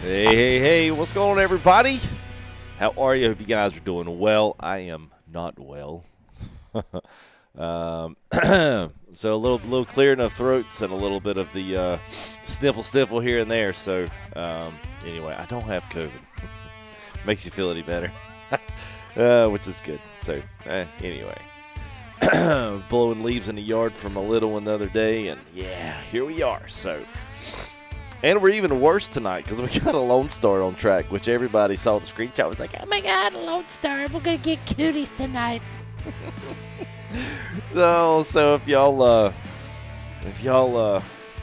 Hey, what's going on, everybody? How are you? Hope you guys are doing well. I am not well. So a little clearing of throats and a little bit of the sniffle here and there. So anyway, I don't have COVID. Makes you feel any better, which is good. So anyway, blowing leaves in the yard from a little one the other day, and yeah, here we are. So. And we're even worse tonight because we got a Lone Star on track, which everybody saw the screenshot was like, oh my God, a Lone Star, we're going to get cooties tonight. So if y'all,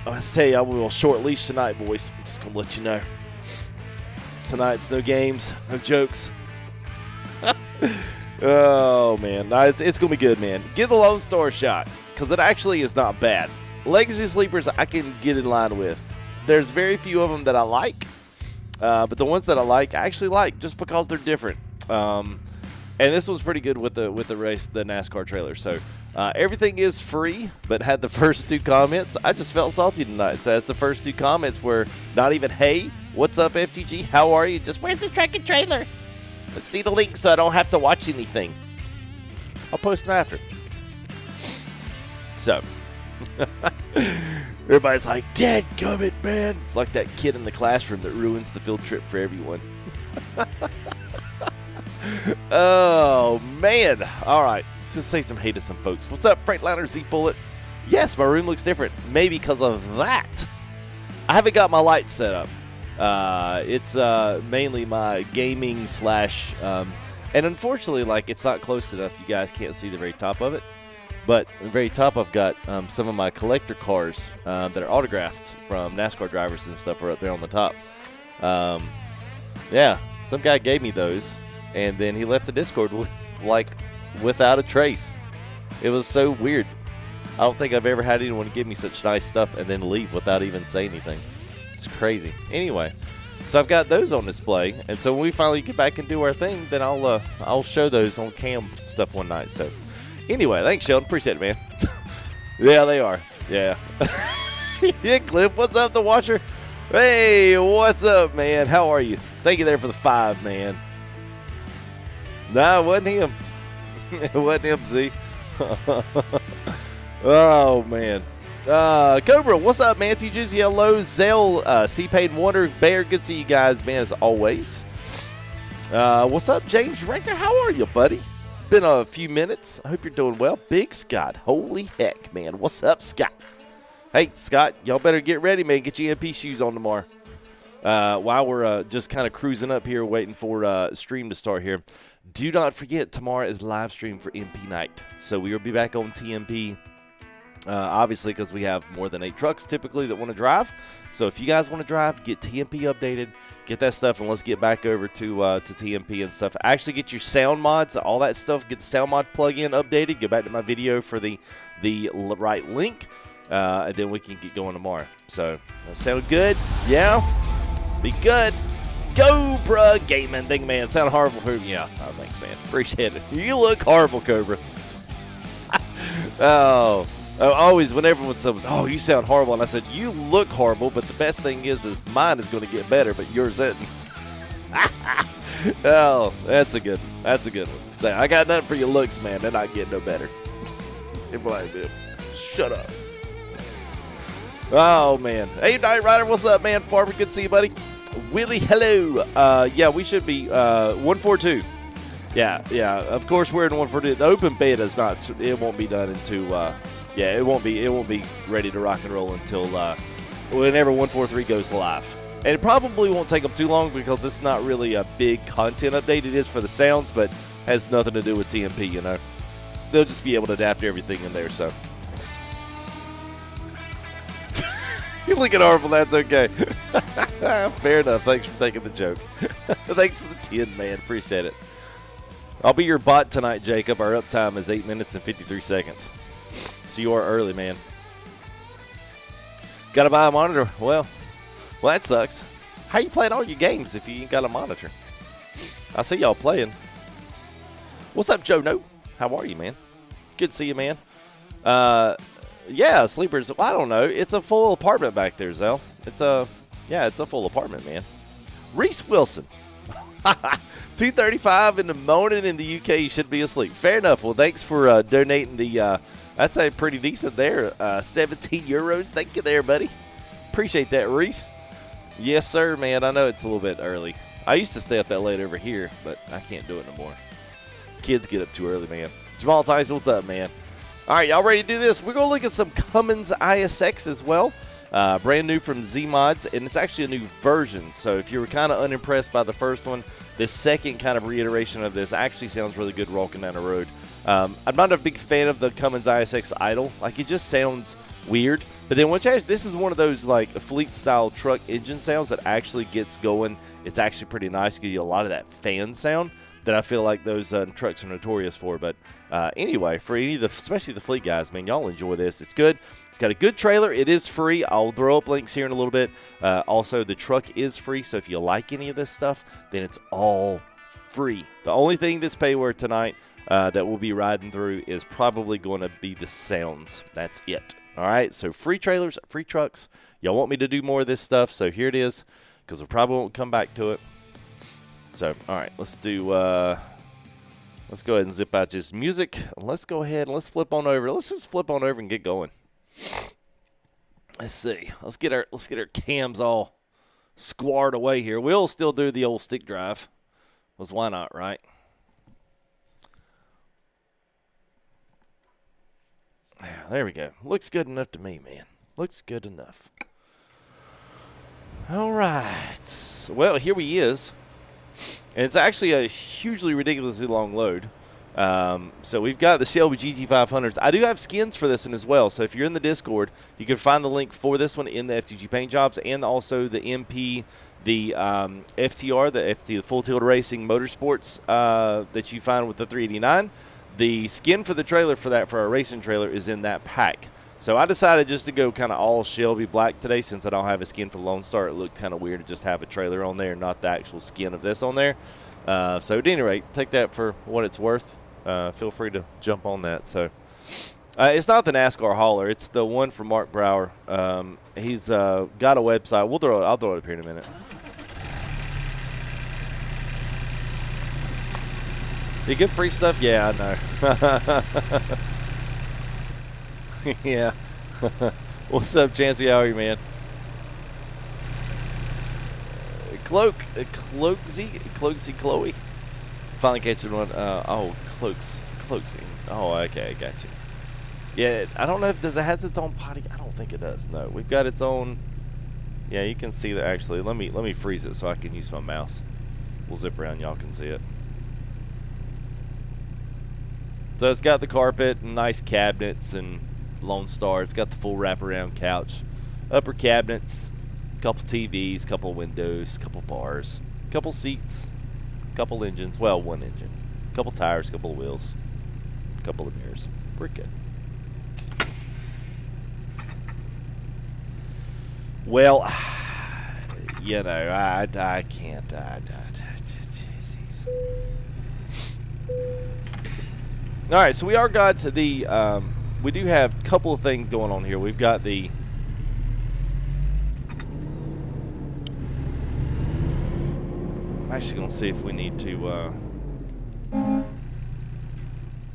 I say I will short leash tonight, boys. I'm just going to let you know. Tonight's no games, no jokes. Oh, man. No, it's going to be good, man. Give the Lone Star a shot because it actually is not bad. Legacy Sleepers I can get in line with. There's very few of them that I like, but the ones that I like, I actually like just because they're different. And this was pretty good with the race, the NASCAR trailer. So everything is free, but had the first two comments. I just felt salty tonight. So as the first two comments were not even, hey, what's up, FTG? How are you? Just where's the track and trailer? Let's see the link so I don't have to watch anything. I'll post them after. So. Everybody's like, dadgummit, man. It's like that kid in the classroom that ruins the field trip for everyone. Oh, man. All right. Let's just say some hey to some folks. What's up, Freightliner Z Bullet? Yes, my room looks different. Maybe because of that. I haven't got my lights set up. It's mainly my gaming slash... and unfortunately, like, it's not close enough. You guys can't see the very top of it. But at the very top, I've got some of my collector cars that are autographed from NASCAR drivers and stuff are up there on the top. Yeah, some guy gave me those, and then he left the Discord without a trace. It was so weird. I don't think I've ever had anyone give me such nice stuff and then leave without even saying anything. It's crazy. Anyway, so I've got those on display, and so when we finally get back and do our thing, then I'll show those on cam stuff one night. So. Anyway, thanks, Sheldon. Appreciate it, man. Yeah, they are. Yeah. Yeah, Cliff, what's up, the watcher? Hey, what's up, man? How are you? Thank you there for the 5, man. Nah, it wasn't him. It wasn't him, Z. Oh, man. Cobra, what's up, man? TJ's Yellow, Zell, C-Paid Wonder, Bear, good to see you guys, man, as always. What's up, James Rector? How are you, buddy? Been a few minutes. I hope you're doing well. Big Scott. Holy heck, man. What's up, Scott? Hey, Scott, y'all better get ready, man. Get your MP shoes on tomorrow. While we're just kind of cruising up here waiting for stream to start here, do not forget tomorrow is live stream for MP night. So we will be back on TMP, obviously, because we have more than 8 trucks typically that want to drive. So if you guys want to drive, get TMP updated, get that stuff, and let's get back over to TMP and stuff. Actually get your sound mods, all that stuff, get the sound mod plugin updated, go back to my video for the right link, and then we can get going tomorrow. So, that sound good? Yeah? Be good. Cobra Gaming. Thank you, man. Sound horrible for me. Yeah. Oh, thanks, man. Appreciate it. You look horrible, Cobra. Oh. Always, when everyone says, oh, you sound horrible, and I said, you look horrible, but the best thing is mine is going to get better, but yours isn't. Oh, that's a good one. That's a good one. Say, I got nothing for your looks, man. They're not getting no better. Everybody do. Shut up. Oh, man. Hey, Night Rider, what's up, man? Farmer, good to see you, buddy. Willie, hello. Yeah, we should be 142. Yeah, of course we're in 142. The open beta is not, it won't be done until, yeah, it won't be ready to rock and roll until whenever 143 goes live. And it probably won't take them too long because it's not really a big content update. It is for the sounds, but has nothing to do with TMP, you know. They'll just be able to adapt everything in there, so. You're looking horrible, that's okay. Fair enough. Thanks for taking the joke. Thanks for the 10, man. Appreciate it. I'll be your bot tonight, Jacob. Our uptime is 8 minutes and 53 seconds. So you are early, man. Got to buy a monitor. Well, that sucks. How you playing all your games if you ain't got a monitor? I see y'all playing. What's up, Joe? No. How are you, man? Good to see you, man. Yeah, sleepers. I don't know. It's a full apartment back there, Zell. It's a full apartment, man. Reese Wilson. 2:35 in the morning in the UK. You should be asleep. Fair enough. Well, thanks for donating the. That's a pretty decent there. 17 euros. Thank you there, buddy. Appreciate that, Reese. Yes, sir, man. I know it's a little bit early. I used to stay up that late over here, but I can't do it no more. Kids get up too early, man. Jamal Tyson, what's up, man? All right, y'all ready to do this? We're going to look at some Cummins ISX as well. Brand new from Z-Mods, and it's actually a new version. So if you were kind of unimpressed by the first one, this second kind of reiteration of this actually sounds really good walking down the road. I'm not a big fan of the Cummins ISX idle. Like, it just sounds weird. But then once you actually, this is one of those like fleet-style truck engine sounds that actually gets going. It's actually pretty nice. Gives you a lot of that fan sound that I feel like those trucks are notorious for. But anyway, for any of the, especially the fleet guys, man, y'all enjoy this. It's good. It's got a good trailer. It is free. I'll throw up links here in a little bit. Also, the truck is free, so if you like any of this stuff, then it's all free. The only thing that's payware tonight that we'll be riding through is probably going to be the sounds. That's it. All right, so free trailers, free trucks. Y'all want me to do more of this stuff, so here it is, because we probably won't come back to it. So, all right, let's do, let's go ahead and zip out just music. Let's go ahead and let's flip on over. Let's just flip on over and get going. Let's see. Let's get our cams all squared away here. We'll still do the old stick drive, because why not, right? There we go. Looks good enough to me, man. Looks good enough. All right. Well, here he is. And it's actually a hugely ridiculously long load. So we've got the Shelby GT500s. I do have skins for this one as well. So if you're in the Discord, you can find the link for this one in the FTG Paint Jobs, and also the MP, the FTR, the Full Tilt Racing Motorsports that you find with the 389. The skin for the trailer for that, for our racing trailer, is in that pack. So I decided just to go kind of all Shelby black today, since I don't have a skin for the Lone Star. It looked kind of weird to just have a trailer on there, not the actual skin of this on there. So at any rate, take that for what it's worth. Feel free to jump on that. So it's not the NASCAR hauler. It's the one from Mark Brower. He's got a website. I'll throw it up here in a minute. You get free stuff? Yeah, I know. Yeah. What's up, Chancey? How are you, man? Cloaksy Chloe. Finally catching one. Cloaksy. Oh, okay, I got you. Yeah, I don't know if does it has its own potty. I don't think it does. No, we've got its own. Yeah, you can see that actually. Let me freeze it so I can use my mouse. We'll zip around. Y'all can see it. So it's got the carpet and nice cabinets and Lone Star. It's got the full wraparound couch, upper cabinets, couple TVs, couple windows, couple bars, couple seats, couple engines. Well, one engine, couple tires, couple of wheels, couple of mirrors. We're good. Well, you know, I can't. Jeez. All right, so we are got to the, we do have a couple of things going on here. We've got the, I'm actually going to see if we need to,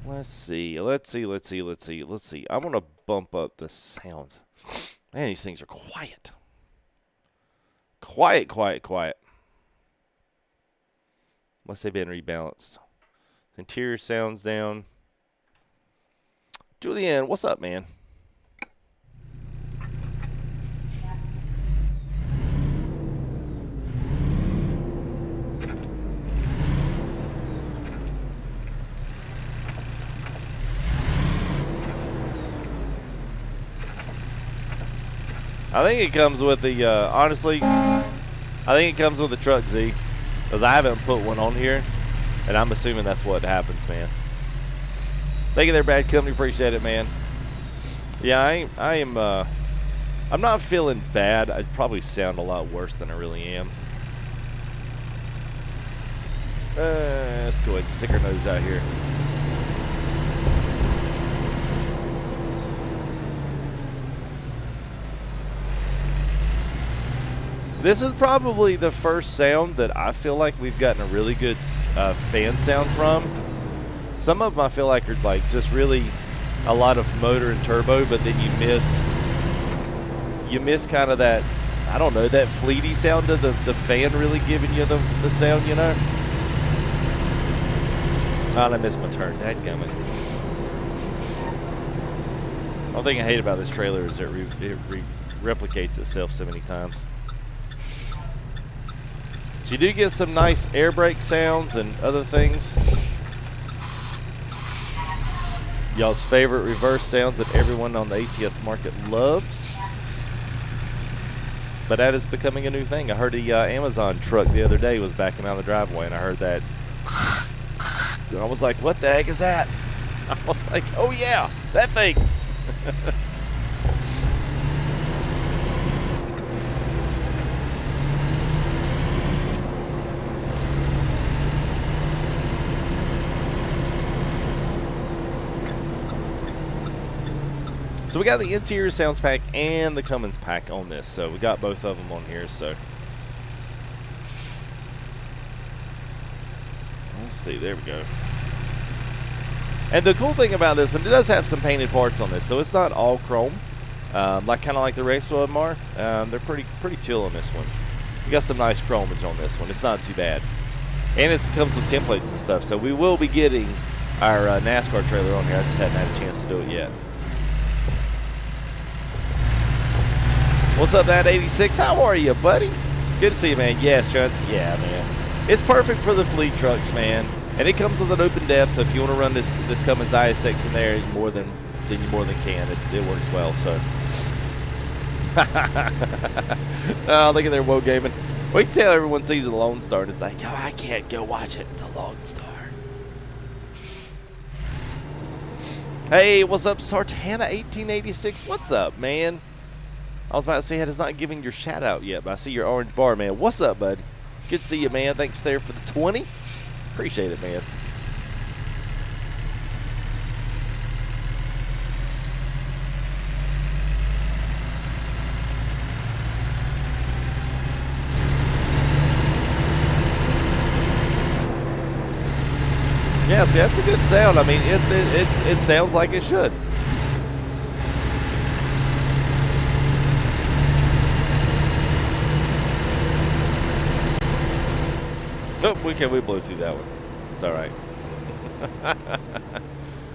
let's see. I'm going to bump up the sound. Man, these things are quiet. Quiet. Unless they've been rebalanced. Interior sounds down. Julianne, what's up, man? I think it comes with the, honestly, I think it comes with the truck, Z. Because I haven't put one on here. And I'm assuming that's what happens, man. Thank you there, Bad Company. Appreciate it, man. Yeah, I'm not feeling bad. I'd probably sound a lot worse than I really am. Let's go ahead and stick our nose out here. This is probably the first sound that I feel like we've gotten a really good fan sound from. Some of them I feel like are like just really a lot of motor and turbo, but then you miss kind of that, I don't know, that fleety sound of the fan really giving you the sound, you know? Oh, I missed my turn. Dadgummit. The only thing I hate about this trailer is it replicates itself so many times. So you do get some nice air brake sounds and other things. Y'all's favorite reverse sounds that everyone on the ATS market loves. But that is becoming a new thing. I heard the Amazon truck the other day was backing out of the driveway, and I heard that. And I was like, what the heck is that? I was like, oh yeah, that thing. So we got the interior sounds pack and the Cummins pack on this. So we got both of them on here. So let's see, there we go. And the cool thing about this one, it does have some painted parts on this, so it's not all chrome, like kind of like the race Audemars. They're pretty chill on this one. We got some nice chromage on this one. It's not too bad, and it comes with templates and stuff. So we will be getting our NASCAR trailer on here. I just hadn't had a chance to do it yet. What's up, that 86? How are you, buddy? Good to see you, man. Yes, Johnson. Yeah, man. It's perfect for the fleet trucks, man. And it comes with an open def, so if you want to run this Cummins ISX in there, you more than can. It works well. So, oh, look at their Woe Gaming. We can tell everyone sees a Lone Star and it's like, oh, I can't go watch it. It's a Lone Star. Hey, what's up, Sartana 1886? What's up, man? I was about to say it's not giving your shout out yet, but I see your orange bar, man. What's up, bud? Good to see you, man. Thanks there for the 20. Appreciate it, man. Yeah, see, that's a good sound. I mean, it sounds like it should. Nope, we blew through that one. It's all right.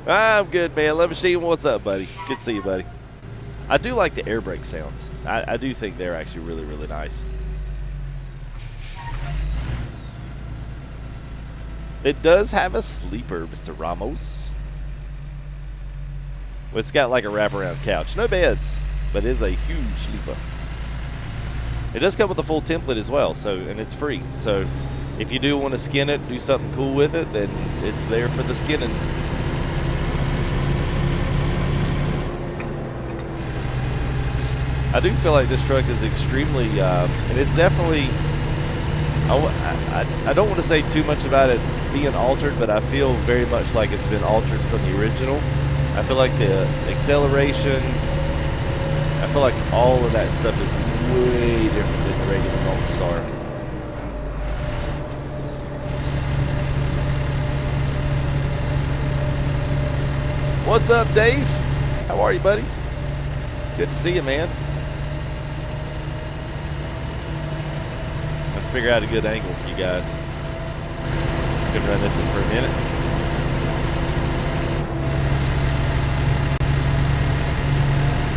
I'm good, man. Love machine, what's up, buddy? Good to see you, buddy. I do like the air brake sounds. I do think they're actually really, really nice. It does have a sleeper, Mr. Ramos. Well, it's got like a wraparound couch. No beds, but it is a huge sleeper. It does come with a full template as well, so, and it's free. So if you do want to skin it, do something cool with it, then it's there for the skinning. I do feel like this truck is extremely, and it's definitely, I don't want to say too much about it being altered, but I feel very much like it's been altered from the original. I feel like the acceleration, I feel like all of that stuff is way different than the regular Lone Star. What's up, Dave? How are you, buddy? Good to see you, man. I'll figure out a good angle for you guys. I can run this in for a minute.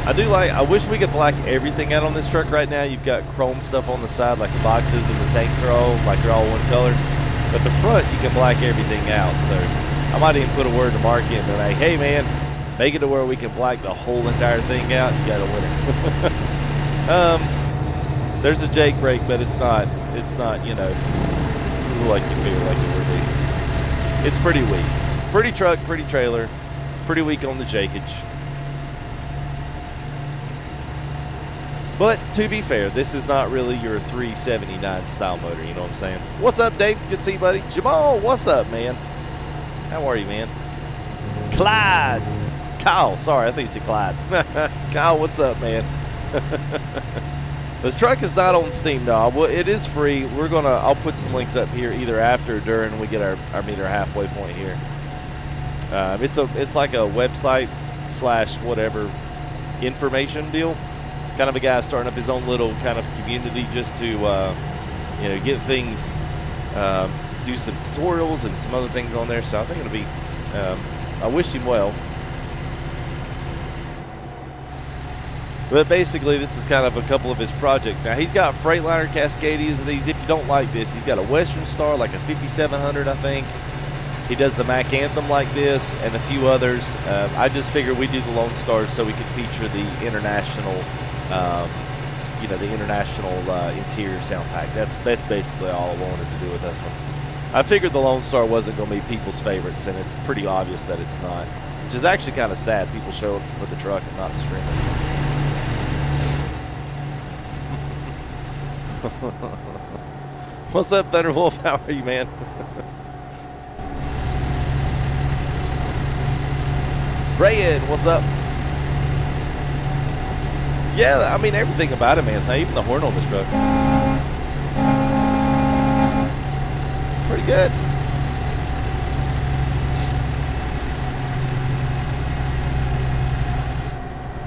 I wish we could black everything out on this truck right now. You've got chrome stuff on the side, like the boxes and the tanks are all, like they're all one color. But the front, you can black everything out. So I might even put a word to Mark in and be like, hey man, make it to where we can black the whole entire thing out. You got a winner. There's a Jake brake, but it's not, you know, like you feel like it would be. It's pretty weak. Pretty truck, pretty trailer, pretty weak on the Jakeage. But to be fair, this is not really your 379 style motor, you know what I'm saying? What's up, Dave? Good to see you, buddy. Jamal, what's up, man? How are you, man? Clyde. Kyle, sorry, I think you said Clyde. Kyle, what's up, man? The truck is not on Steam, though. Well, it is free. I'll put some links up here either after or during we get our meter halfway point here. It's like a website / whatever information deal. Kind of a guy starting up his own little kind of community just to get things, do some tutorials and some other things on there. So I think it'll be. I wish him well. But basically, this is kind of a couple of his projects. Now, he's got Freightliner Cascadias of these. If you don't like this, he's got a Western Star, like a 5700, I think. He does the Mac Anthem like this and a few others. I just figured we'd do the Lone Stars so we could feature the international, interior sound pack. That's basically all I wanted to do with this one. I figured the Lone Star wasn't going to be people's favorites, and it's pretty obvious that it's not, which is actually kind of sad. People show up for the truck and not the streamer. What's up, Thunderwolf? How are you, man? Rayan, what's up? Yeah, I mean, everything about it, man. It's not even the horn on this truck. Pretty good.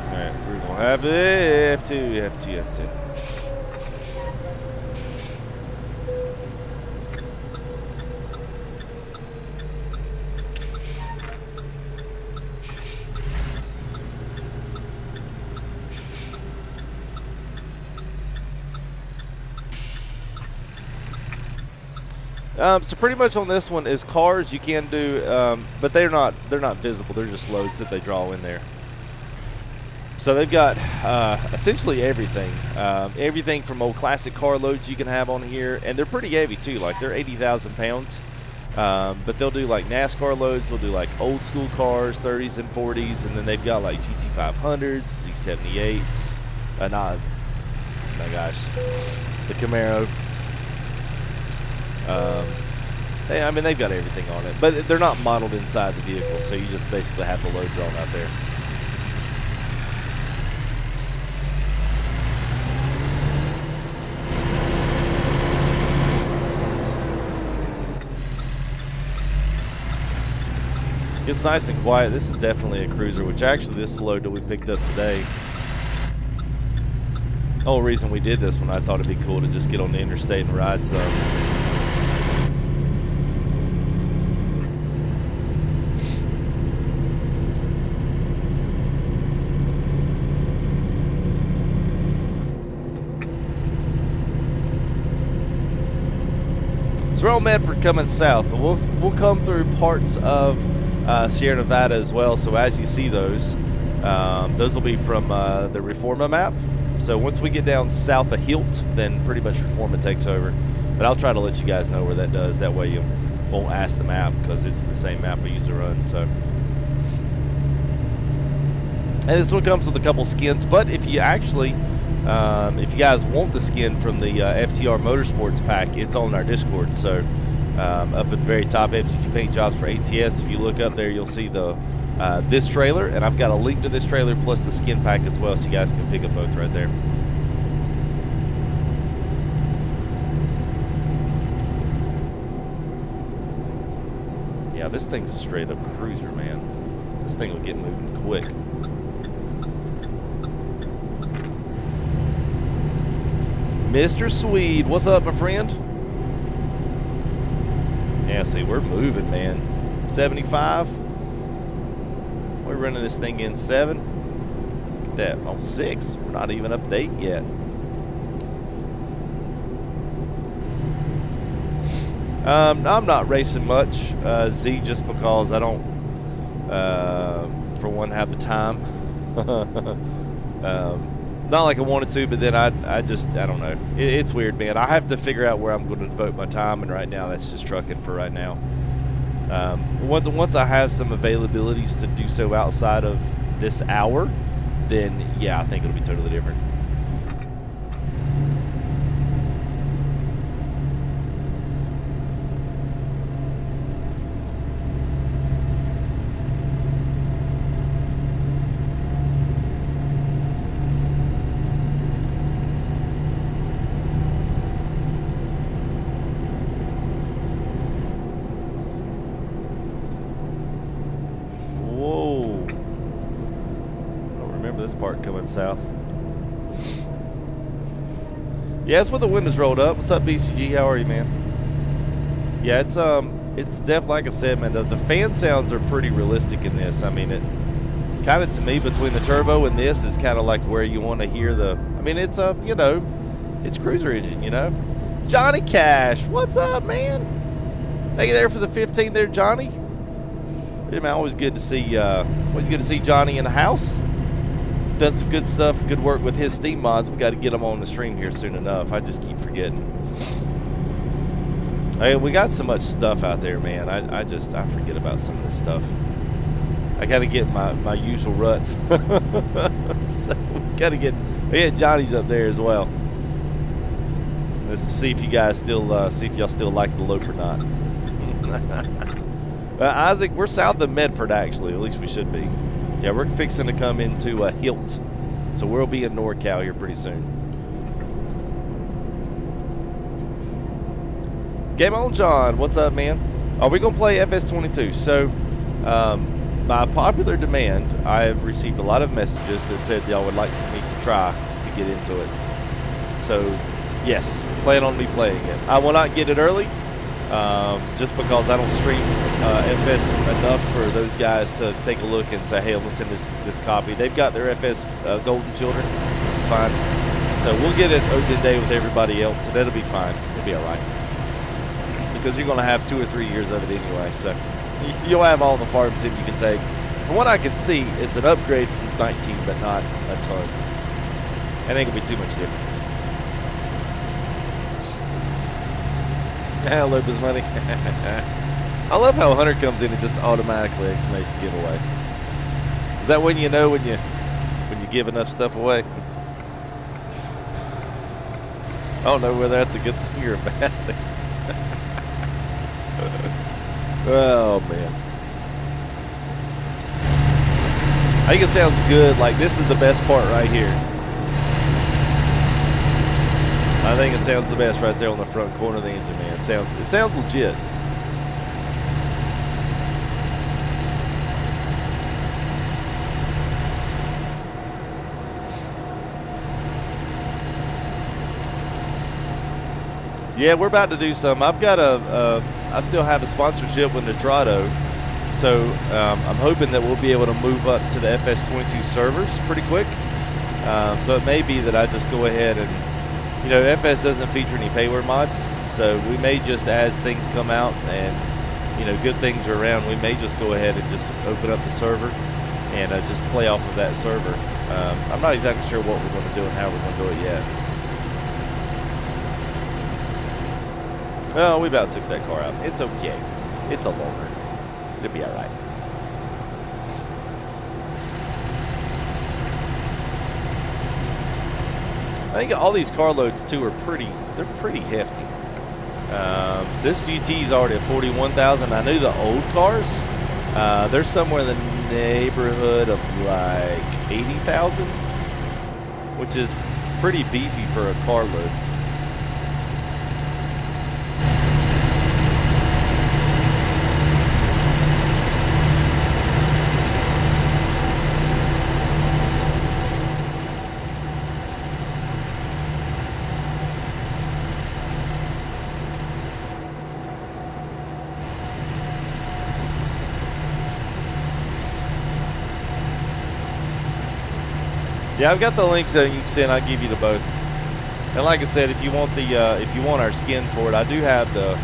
Alright, we're going to have F2. So pretty much on this one is cars you can do, but they're not visible. They're just loads that they draw in there. So they've got essentially everything. Everything from old classic car loads you can have on here, and they're pretty heavy too. Like they're 80,000 pounds. But they'll do like NASCAR loads. They'll do like old school cars, 30s and 40s, and then they've got like GT500s, Z78s. Oh my gosh, the Camaro. They've got everything on it, but they're not modeled inside the vehicle, so you just basically have the load drawn out there. It's nice and quiet. This is definitely a cruiser, which actually this is the load that we picked up today. The whole reason we did this one, I thought it'd be cool to just get on the interstate and ride some. So we're on Medford coming south. We'll come through parts of Sierra Nevada as well. So as you see those will be from the Reforma map. So once we get down south of Hilt, then pretty much Reforma takes over. But I'll try to let you guys know where that does. That way you won't ask the map because it's the same map we use to run. So, and this one comes with a couple skins. But if you actually if you guys want the skin from the FTR Motorsports pack, it's on our Discord. So up at the very top, FTG Paint Jobs for ATS. If you look up there, you'll see the this trailer, and I've got a link to this trailer plus the skin pack as well, so you guys can pick up both right there. Yeah, this thing's a straight up cruiser, man. This thing will get moving quick. Mr. Swede, what's up, my friend? Yeah, see, we're moving, man. 75. We're running this thing in 7. Look at that, on 6. We're not even up to 8 yet. I'm not racing much, Z, just because I don't, for one, have the time. Not like I wanted to, but then I don't know. It's weird, man. I have to figure out where I'm going to devote my time, and right now that's just trucking for right now. Once I have some availabilities to do so outside of this hour, then yeah, I think it'll be totally different. south. Yeah, it's with the windows rolled up. What's up, BCG? How are you, man? Yeah, it's definitely, like I said, man, the fan sounds are pretty realistic in this. I mean, it kind of, to me, between the turbo and this is kind of like where you want to hear the, I mean, it's a, you know, it's cruiser engine, you know. Johnny Cash, what's up, man? Thank you there for the 15 there, Johnny. Yeah, man, always good to see Johnny in the house. Done some good stuff, good work with his Steam mods. We got to get them on the stream here soon enough. I just keep forgetting. Hey, we got so much stuff out there, man. I forget about some of this stuff. I got to get my usual ruts. So we got to get. Yeah, Johnny's up there as well. Let's see if you guys still see if y'all still like the loop or not. Isaac, we're south of Medford, actually. At least we should be. Yeah, we're fixing to come into Hilt, so we'll be in NorCal here pretty soon. Game on, John. What's up, man? Are we gonna play FS22? So, by popular demand, I have received a lot of messages that said y'all would like for me to try to get into it. So, yes, plan on me playing it. I will not get it early. Just because I don't stream FS enough for those guys to take a look and say, hey, I'm listening to this copy. They've got their FS Golden Children. It's fine. So we'll get it open day with everybody else, and that'll be fine. It'll be all right. Because you're going to have 2 or 3 years of it anyway. So you'll have all the farm sim you can take. From what I can see, it's an upgrade from 19, but not a ton. It ain't going to be too much different. Hello, biz money. I love how Hunter comes in and just automatically exclamation giveaway. Is that when you know when you give enough stuff away? I don't know whether that's a good thing or a bad thing. Oh man, I think it sounds good. Like this is the best part right here. I think it sounds the best right there on the front corner of the engine, man. It sounds legit. Yeah, we're about to do some. I still have a sponsorship with Nitrado, so I'm hoping that we'll be able to move up to the FS22 servers pretty quick. So it may be that I just go ahead and, you know, FS doesn't feature any payware mods, so we may just, as things come out and, you know, good things are around, we may just go ahead and just open up the server and just play off of that server. I'm not exactly sure what we're going to do and how we're going to do it yet. Oh, we about took that car out. It's okay. It's a loaner. It'll be all right. I think all these car loads too are pretty hefty. So this GT is already at 41,000. I knew the old cars, they're somewhere in the neighborhood of like 80,000, which is pretty beefy for a car load. Yeah, I've got the links that you can send. I'll give you the both. And like I said, if you want our skin for it, I do have the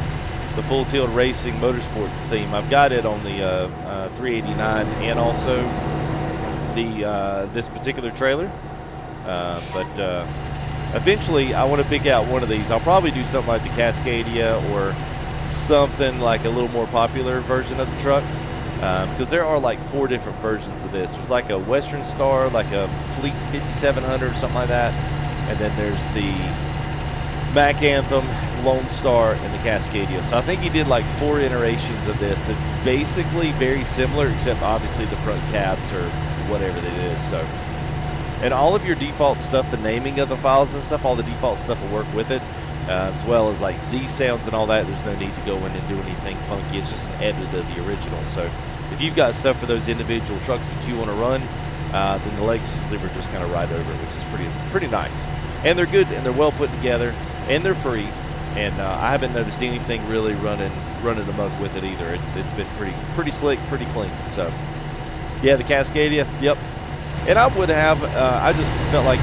full tilt racing motorsports theme. I've got it on the 389 and also the this particular trailer. But eventually, I want to pick out one of these. I'll probably do something like the Cascadia or something like a little more popular version of the truck. Because there are like 4 different versions of this. There's like a Western Star, like a Fleet 5700 or something like that. And then there's the Mac Anthem, Lone Star, and the Cascadia. So I think he did like 4 iterations of this that's basically very similar, except obviously the front cabs or whatever it is. So, and all of your default stuff, the naming of the files and stuff, all the default stuff will work with it. As well as like Z sounds and all that. There's no need to go in and do anything funky. It's just an edit of the original. So if you've got stuff for those individual trucks that you want to run, then the legacy sleever just kind of ride over it, which is pretty nice. And they're good, and they're well put together, and they're free. And I haven't noticed anything really running amok with it either. It's been pretty slick, pretty clean. So yeah, the Cascadia, yep. And I would have, I just felt like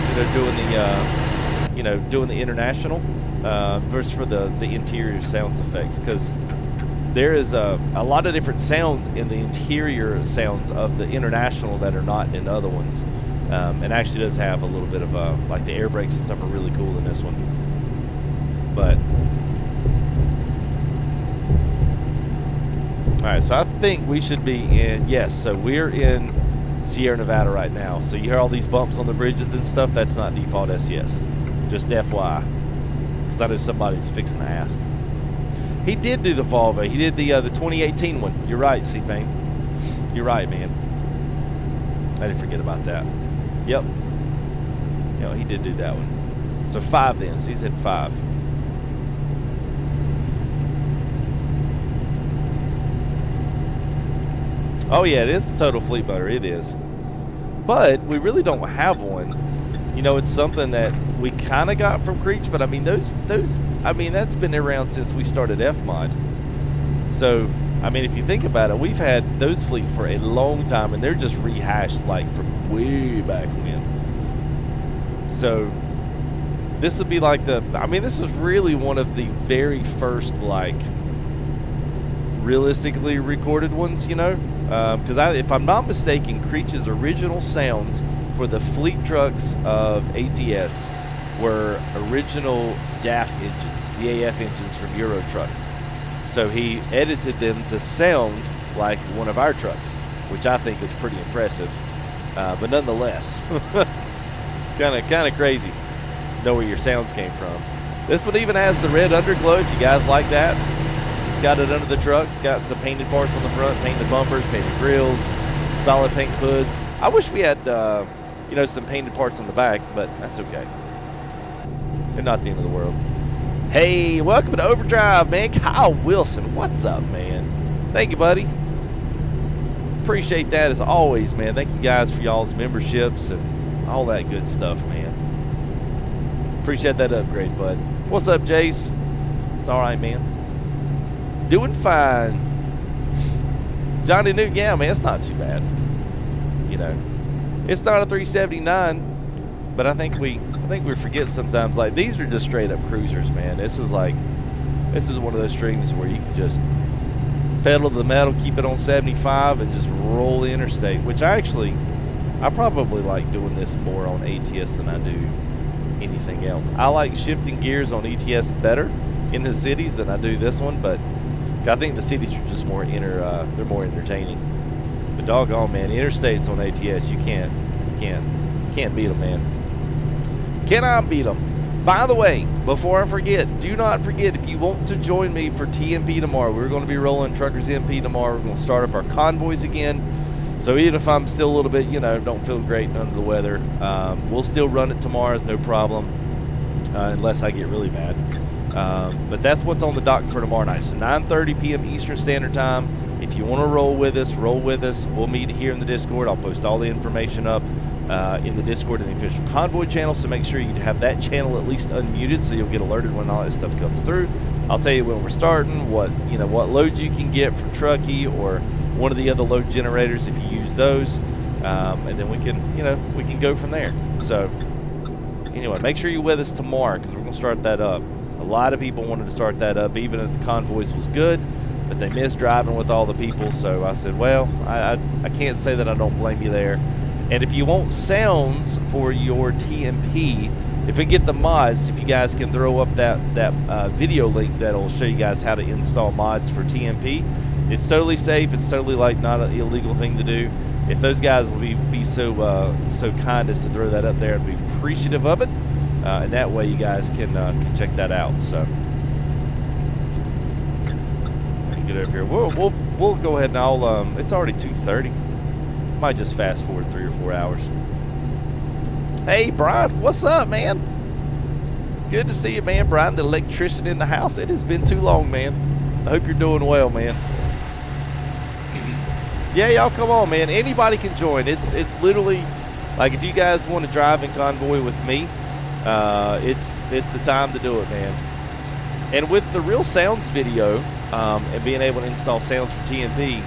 doing the international versus for the interior sounds effects, because there is a lot of different sounds in the interior sounds of the international that are not in other ones, and actually does have a little bit of like the air brakes and stuff are really cool in this one. But all right, so I think we should be in, yes, so we're in Sierra Nevada right now. So you hear all these bumps on the bridges and stuff, that's not default SCS. Just FYI, because I know somebody's fixing to ask. He did do the Volvo. He did the 2018 one. You're right, C-Pain. You're right, man. I didn't forget about that. Yep. You know, he did do that one. So 5 then. So he's at 5. Oh yeah, it is a total fleet motor. It is. But we really don't have one. You know, it's something that we kind of got from Creech, but I mean, those, I mean, that's been around since we started F-Mod. So, I mean, if you think about it, we've had those fleets for a long time, and they're just rehashed, like, from way back when. So, this would be like I mean, this is really one of the very first, like, realistically recorded ones, you know? Because if I'm not mistaken, Creech's original sounds for the fleet trucks of ATS were original DAF engines from Euro Truck. So he edited them to sound like one of our trucks, which I think is pretty impressive. But nonetheless, kind of crazy. Know where your sounds came from. This one even has the red underglow if you guys like that. It's got it under the truck. It's got some painted parts on the front, painted bumpers, painted grills, solid paint hoods. I wish we had, you know, some painted parts on the back, but that's okay. They're not the end of the world. Hey, welcome to Overdrive, man. Kyle Wilson, what's up, man? Thank you, buddy. Appreciate that as always, man. Thank you guys for y'all's memberships and all that good stuff, man. Appreciate that upgrade, bud. What's up, Jace? It's all right, man. Doing fine. Johnny Newton, yeah, man, it's not too bad. You know, it's not a 379, but I think we forget sometimes, like, these are just straight up cruisers, man. This is one of those streams where you can just pedal to the metal, keep it on 75, and just roll the interstate, which I probably like doing this more on ATS than I do anything else. I like shifting gears on ETS better in the cities than I do this one, but I think the cities are just more they're more entertaining. But doggone, man, interstates on ATS, you can't beat them, man. Cannot beat them. By the way, before I forget, do not forget, if you want to join me for TMP tomorrow, we're going to be rolling Truckers MP tomorrow. We're going to start up our convoys again. So even if I'm still a little bit, you know, don't feel great and under the weather, we'll still run it tomorrow, no problem, unless I get really bad. But that's what's on the dock for tomorrow night. So 9:30 p.m. Eastern Standard Time. If you want to roll with us, roll with us. We'll meet here in the Discord. I'll post all the information up in the Discord and the official convoy channel. So make sure you have that channel at least unmuted so you'll get alerted when all that stuff comes through. I'll tell you when we're starting, what loads you can get from Truckee or one of the other load generators if you use those, and then we can go from there. So anyway, make sure you're with us tomorrow because we're going to start that up. A lot of people wanted to start that up, even if the convoys was good, but they missed driving with all the people. So I said, well, I can't say that I don't blame you there. And if you want sounds for your TMP, if we get the mods, if you guys can throw up that video link that'll show you guys how to install mods for TMP, it's totally safe. It's totally like not an illegal thing to do. If those guys will be so kind as to throw that up there, I'd be appreciative of it. And that way you guys can check that out. So let me get over here. We'll go ahead and it's already 2:30. Might just fast forward 3 or 4 hours. Hey Brian, what's up, man? Good to see you, man. Brian, the electrician in the house. It has been too long, man. I hope you're doing well, man. Yeah, y'all come on, man. Anybody can join. It's literally Like, if you guys want to drive in convoy with me, it's the time to do it, man. And with the Real Sounds video and being able to install sounds for TMP,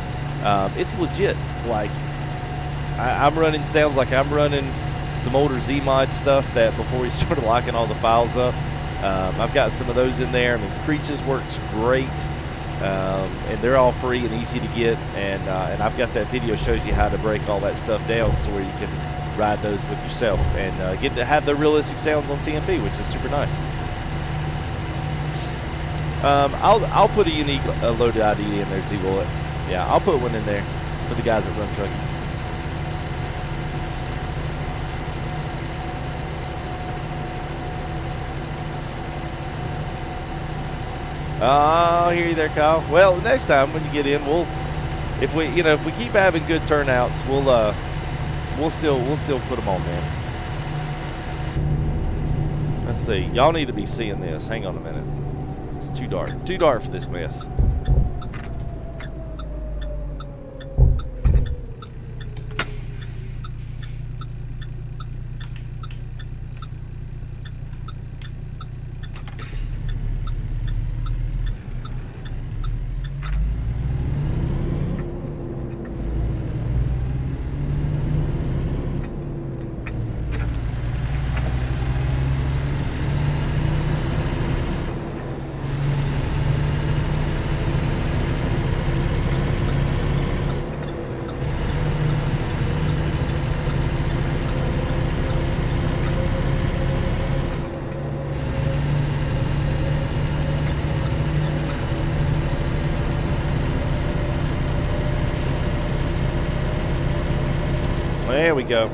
it's legit. Like, I'm running sounds like I'm running some older Zmod stuff that before we started locking all the files up. I've got some of those in there. I mean, Creatures works great, and they're all free and easy to get. And I've got that video shows you how to break all that stuff down, so where you can ride those with yourself and get to have the realistic sounds on TMP, which is super nice. I'll put a unique loaded ID in there, Z-Bullet. Yeah, I'll put one in there for the guys that run trucking. Oh, I hear you there, Kyle. Well, next time when you get in, if we keep having good turnouts, we'll still put them on, man. Let's see. Y'all need to be seeing this. Hang on a minute. It's too dark. Too dark for this mess. There we go.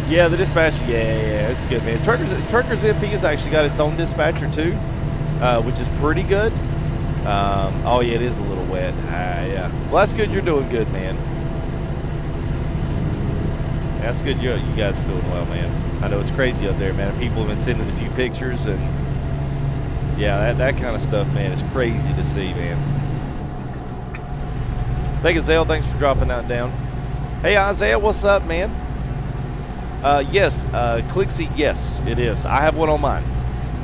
Yeah, the dispatcher. Yeah, it's good, man. Truckers MP has actually got its own dispatcher too, which is pretty good. Oh yeah, it is a little wet. Yeah. Well, that's good. You're doing good, man. That's good. You guys are doing well, man. I know it's crazy up there, man. People have been sending a few pictures, and yeah, that kind of stuff, man, is crazy to see, man. Thank you, Zale. Thanks for dropping that down. Hey, Isaiah, what's up, man? Yes, Clixie, yes, it is. I have one on mine.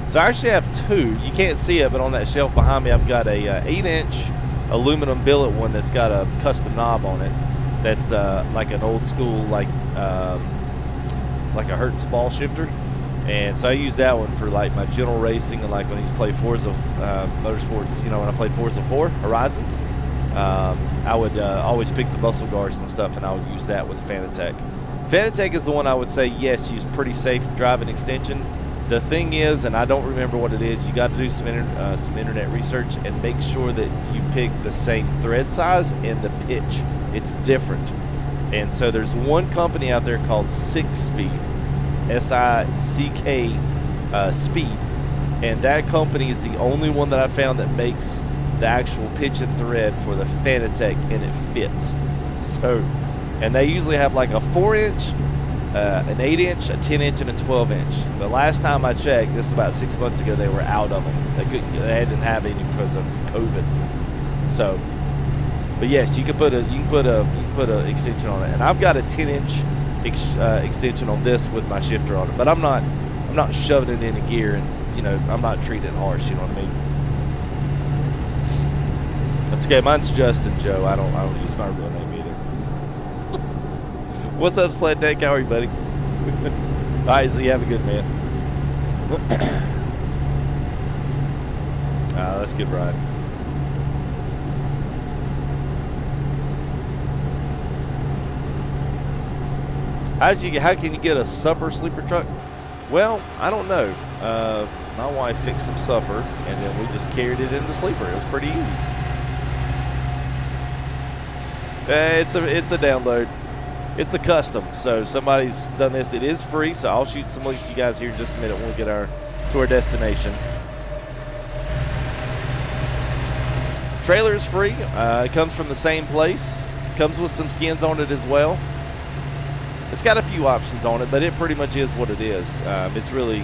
So I actually have two. You can't see it, but on that shelf behind me, I've got a 8-inch aluminum billet one that's got a custom knob on it. That's like an old school, like a Hertz ball shifter. And so I use that one for like my general racing and like when I used to play Forza Motorsports, you know, when I played Forza 4 Horizons. I would always pick the muscle guards and stuff, and I would use that with Fanatec. Fanatec is the one I would say, yes, use pretty safe to drive an extension. The thing is, and I don't remember what it is, you got to do some internet research and make sure that you pick the same thread size and the pitch. It's different. And so there's one company out there called SickSpeed, S-I-C-K Speed, and that company is the only one that I found that makes the actual pitch and thread for the Fanatec, and it fits. So, and they usually have like a 4-inch, an 8-inch, a 10-inch, and a 12-inch. The last time I checked, this was about 6 months ago, they were out of them. They didn't have any because of COVID. So, but yes, you can put a extension on it, and I've got a 10-inch extension on this with my shifter on it. But I'm not shoving it in a gear, and you know, I'm not treating it harsh. You know what I mean? That's okay. Mine's Justin, Joe. I don't use my real name either. What's up, Sled Deck? How are you, buddy? All right, Z, have a good man. That's a good ride. How can you get a supper sleeper truck? Well, I don't know. My wife fixed some supper, and then we just carried it in the sleeper. It was pretty easy. It's a download. It's a custom, so somebody's done this. It is free, so I'll shoot some links to you guys here in just a minute when we get to our destination. Trailer is free. It comes from the same place. It comes with some skins on it as well. It's got a few options on it, but it pretty much is what it is. It's really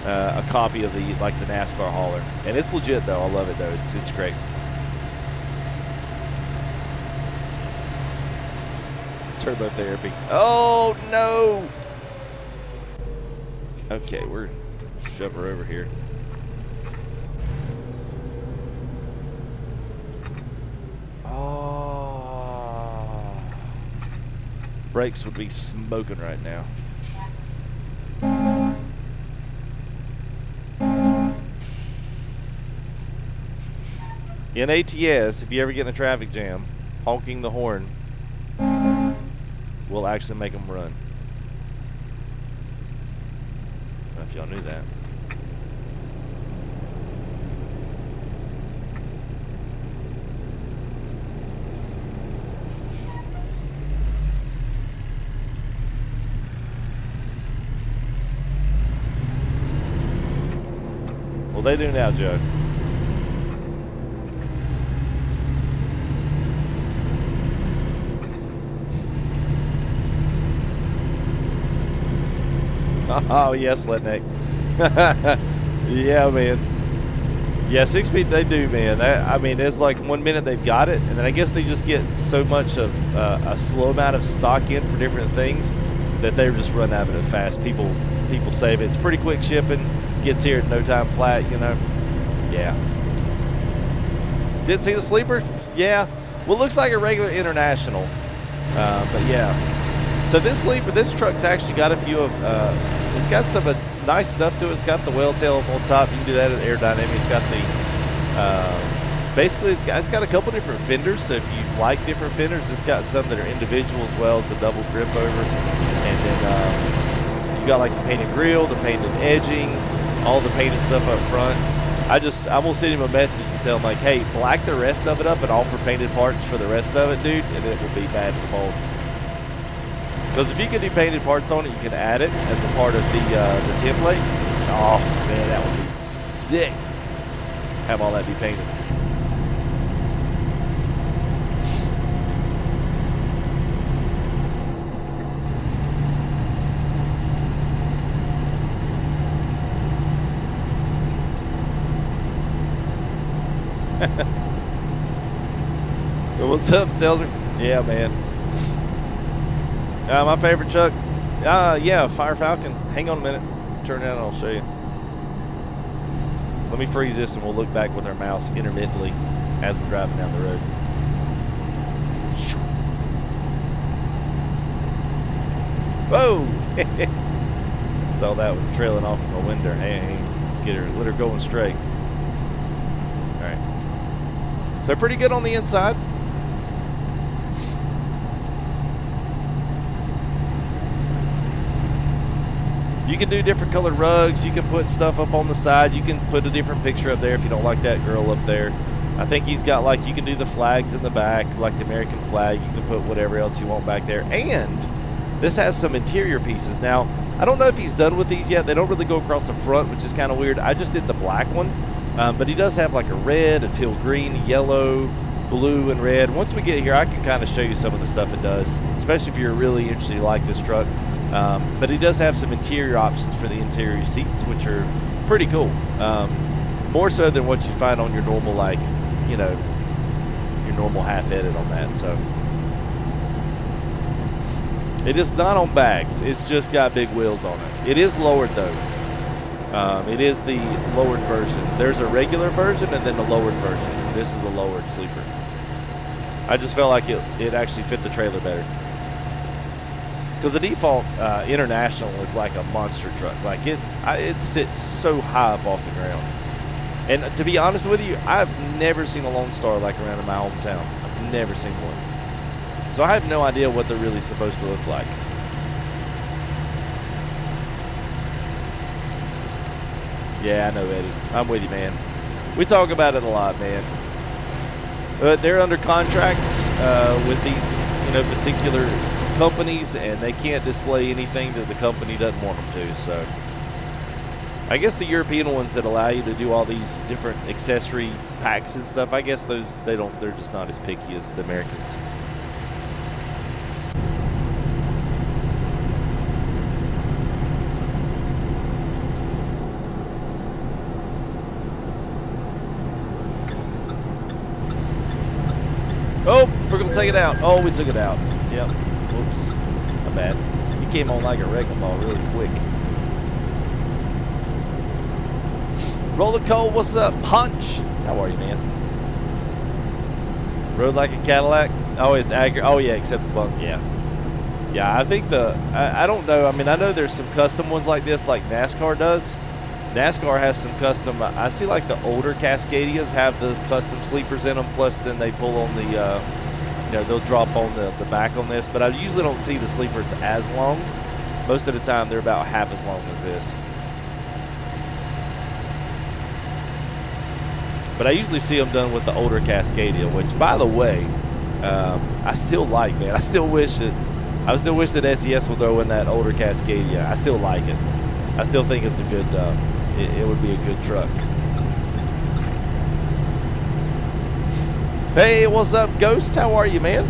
a copy of the NASCAR hauler, and it's legit though. I love it though. It's great. Turbo therapy. Oh, no. Okay, we're shove her over here. Oh. Brakes would be smoking right now. In ATS, if you ever get in a traffic jam, honking the horn will actually make them run. I don't know if y'all knew that. Well, they do now, Joe. Oh, yes, Letneck. Yeah, man. Yeah, 6-speed, they do, man. I mean, it's like 1 minute they've got it, and then I guess they just get so much of a slow amount of stock in for different things that they just run out of it fast. People save it. It's pretty quick shipping. Gets here in no time flat, you know. Yeah. Didn't see the sleeper? Yeah. Well, it looks like a regular International. But yeah. So this sleeper, this truck's actually got a few of, it's got some nice stuff to it. It's got the whale tail on top. You can do that at aerodynamics. It's got the, basically it's got a couple different fenders. So if you like different fenders, it's got some that are individual as well as the double grip over. And then you got like the painted grille, the painted edging, all the painted stuff up front. I will send him a message and tell him like, hey, black the rest of it up and offer painted parts for the rest of it, dude, and it will be bad to the mold. Because if you can do painted parts on it, you can add it as a part of the template. Oh, man, that would be sick. Have all that be painted. What's up, Stelzer? Yeah, man. My favorite truck, yeah, Fire Falcon. Hang on a minute. Turn it on and I'll show you. Let me freeze this and we'll look back with our mouse intermittently as we're driving down the road. Whoa! Saw that one trailing off from the window. Hey, let's get her, let her going straight. All right. So pretty good on the inside. You can do different colored rugs. You can put stuff up on the side. You can put a different picture up there if you don't like that girl up there. I think he's got like, you can do the flags in the back, like the American flag. You can put whatever else you want back there. And this has some interior pieces. Now, I don't know if he's done with these yet. They don't really go across the front, which is kind of weird. I just did the black one. But he does have like a red, a teal green, yellow, blue, and red. Once we get here, I can kind of show you some of the stuff it does, especially if you're really interested, you like this truck. But he does have some interior options for the interior seats, which are pretty cool. More so than what you find on your normal, like, you know, your normal half edit on that. So it is not on bags. It's just got big wheels on it. It is lowered though. It is the lowered version. There's a regular version and then the lowered version. This is the lowered sleeper. I just felt like it actually fit the trailer better. Because the default International is like a monster truck. Like it sits so high up off the ground. And to be honest with you, I've never seen a Lone Star like around in my hometown. I've never seen one. So I have no idea what they're really supposed to look like. Yeah, I know, Eddie. I'm with you, man. We talk about it a lot, man. But they're under contract with these, you know, particular companies, and they can't display anything that the company doesn't want them to. So I guess the European ones that allow you to do all these different accessory packs and stuff, I guess they're just not as picky as the Americans. Oh, we're gonna take it out. Oh, we took it out. Yep. Whoops. Oops, my bad. He came on like a wrecking ball really quick. Roller Cole, what's up? Hunch, how are you, man? Rode like a Cadillac. Oh, it's accurate. Oh yeah, except the bunk. Yeah. Yeah, I think I don't know. I mean, I know there's some custom ones like this, like NASCAR does. NASCAR has some custom. I see like the older Cascadias have the custom sleepers in them. Plus, then they pull on the, you know, they'll drop on the back on this. But I usually don't see the sleepers as long. Most of the time, they're about half as long as this. But I usually see them done with the older Cascadia, which, by the way, I still like, man. I still wish that SES would throw in that older Cascadia. I still like it. I still think it's a good, it would be a good truck. Hey, what's up, Ghost? How are you, man?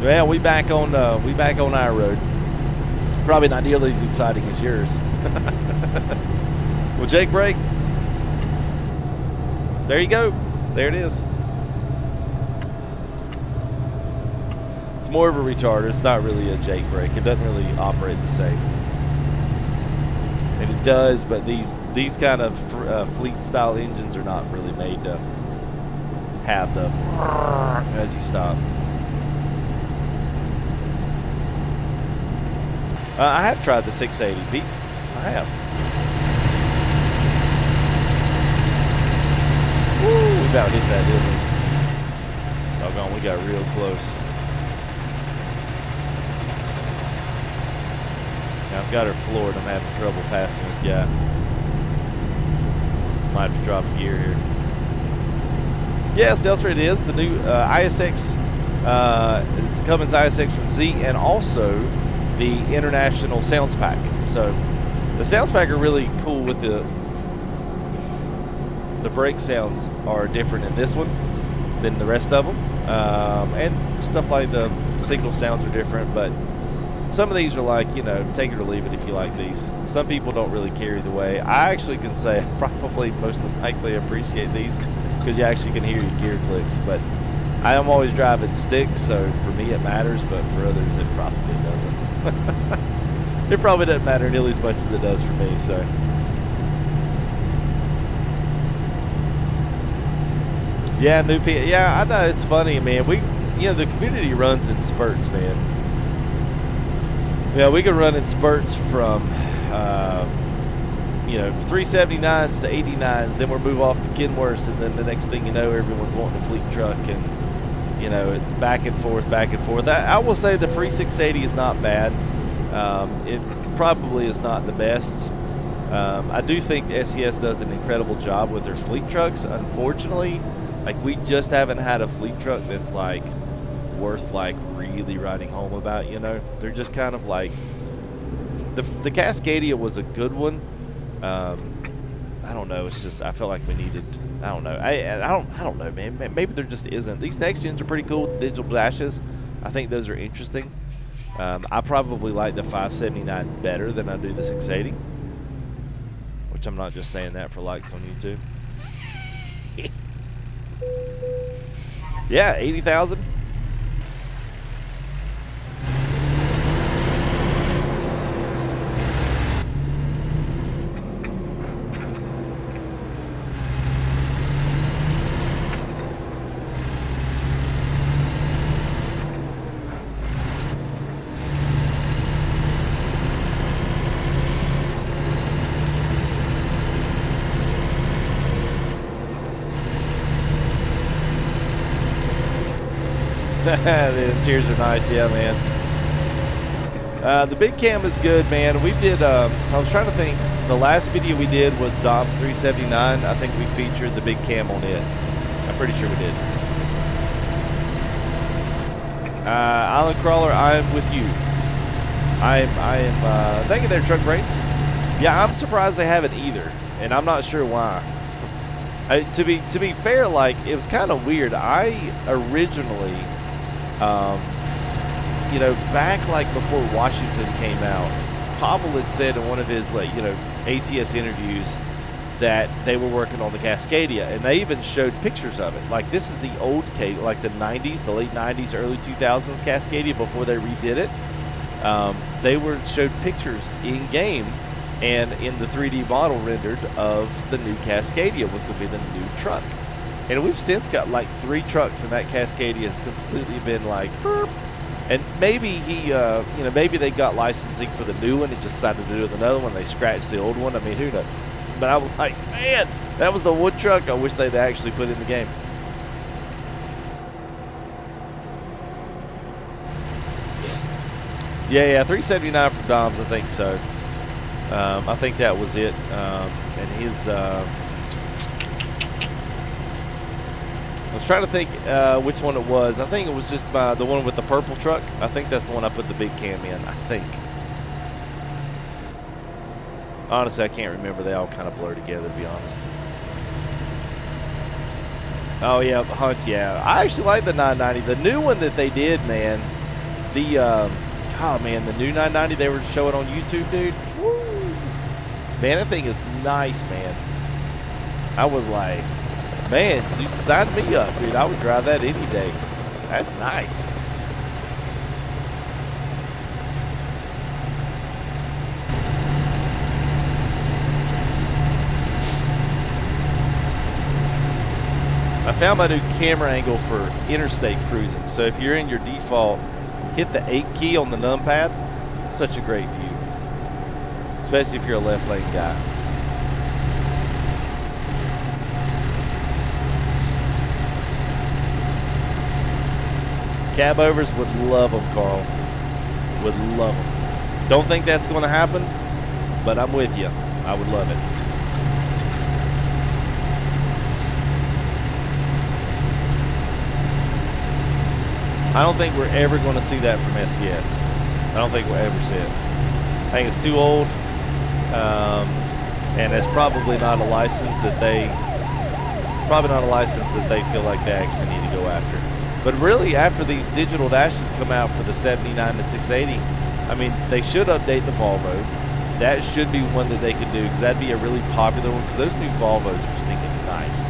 Well, we back on our road. Probably not nearly as exciting as yours. Well, Jake Brake. There you go. There it is. It's more of a retarder. It's not really a Jake brake. It doesn't really operate the same. And it does, but these kind of fleet style engines are not really made to have the as you stop. I have tried the 680, Pete. I have. Woo, we about hit that, didn't we? Doggone, we got real close. Now I've got her floored. I'm having trouble passing this guy. Might have to drop a gear here. Yes, Delta, it is. The new ISX. It's the Cummins ISX from Z, and also the International Sounds Pack. So the Sounds Pack are really cool with the brake sounds are different in this one than the rest of them, and stuff like the signal sounds are different, but some of these are like, you know, take it or leave it if you like these. Some people don't really care either way. I actually can say I probably most likely appreciate these because you actually can hear your gear clicks, but I am always driving sticks, so for me it matters, but for others it probably doesn't. It probably doesn't matter nearly as much as it does for me, so. Yeah, new P. Yeah, I know, it's funny, man. The community runs in spurts, man. Yeah, we can run in spurts from, 379s to 89s. Then we'll move off to Kenworths, and then the next thing you know, everyone's wanting a fleet truck, and you know, back and forth, back and forth. I will say the free 680 is not bad. It probably is not the best. I do think SES does an incredible job with their fleet trucks. Unfortunately, like, we just haven't had a fleet truck that's like worth like really writing home about, you know. They're just kind of like the Cascadia was a good one. I don't know, it's just I feel like we needed, I don't know. I don't know, man. Maybe there just isn't. These next gens are pretty cool with the digital dashes. I think those are interesting. I probably like the 579 better than I do the 680, which I'm not just saying that for likes on YouTube. Yeah, 80,000. The interiors are nice, yeah, man. The big cam is good, man. We did, so I was trying to think, the last video we did was Dom's 379. I think we featured the big cam on it. I'm pretty sure we did. Island Crawler, I am with you. I am thank you there, Truck Brains. Yeah, I'm surprised they haven't either, and I'm not sure why. To be fair, like, it was kind of weird. I originally, back like before Washington came out, Pavel had said in one of his, like, ATS interviews that they were working on the Cascadia, and they even showed pictures of it. Like, this is the old like the 90s, the late 90s, early 2000s Cascadia before they redid it. They showed pictures in game and in the 3D model rendered of the new Cascadia was going to be the new truck. And we've since got like 3 trucks, and that Cascadia has completely been like, burp. And maybe maybe they got licensing for the new one and just decided to do another one. They scratched the old one. I mean, who knows? But I was like, man, that was the wood truck I wish they'd actually put in the game. Yeah, 379 for Dom's, I think so. I think that was it. And his, I was trying to think which one it was. I think it was just the one with the purple truck. I think that's the one I put the big cam in, I think. Honestly, I can't remember. They all kind of blur together, to be honest. Oh, yeah, Hunt, yeah. I actually like the 990. The new one that they did, man, the, oh, man, the new 990 they were showing on YouTube, dude. Woo. Man, that thing is nice, man. I was like, man, you signed me up, dude. I would drive that any day. That's nice. I found my new camera angle for interstate cruising. So if you're in your default, hit the 8 key on the numpad. It's such a great view, especially if you're a left lane guy. Cab overs would love them, Carl. Would love them. Don't think that's going to happen, but I'm with you. I would love it. I don't think we're ever going to see that from SES. I don't think we'll ever see it. I think it's too old, and it's probably not a license that they feel like they actually need to go after. But really, after these digital dashes come out for the 79 to 680, I mean, they should update the Volvo. That should be one that they could do, because that'd be a really popular one, because those new Volvos are stinking nice.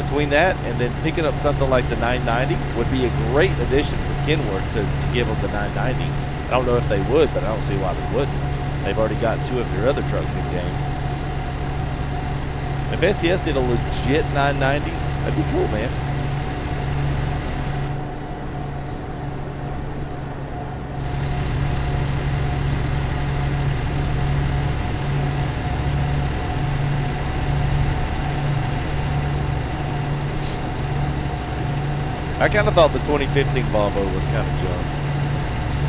Between that and then picking up something like the 990 would be a great addition for Kenworth to give them the 990. I don't know if they would, but I don't see why they wouldn't. They've already got 2 of their other trucks in game. If SES did a legit 990, that'd be cool, man. I kind of thought the 2015 Volvo was kind of junk.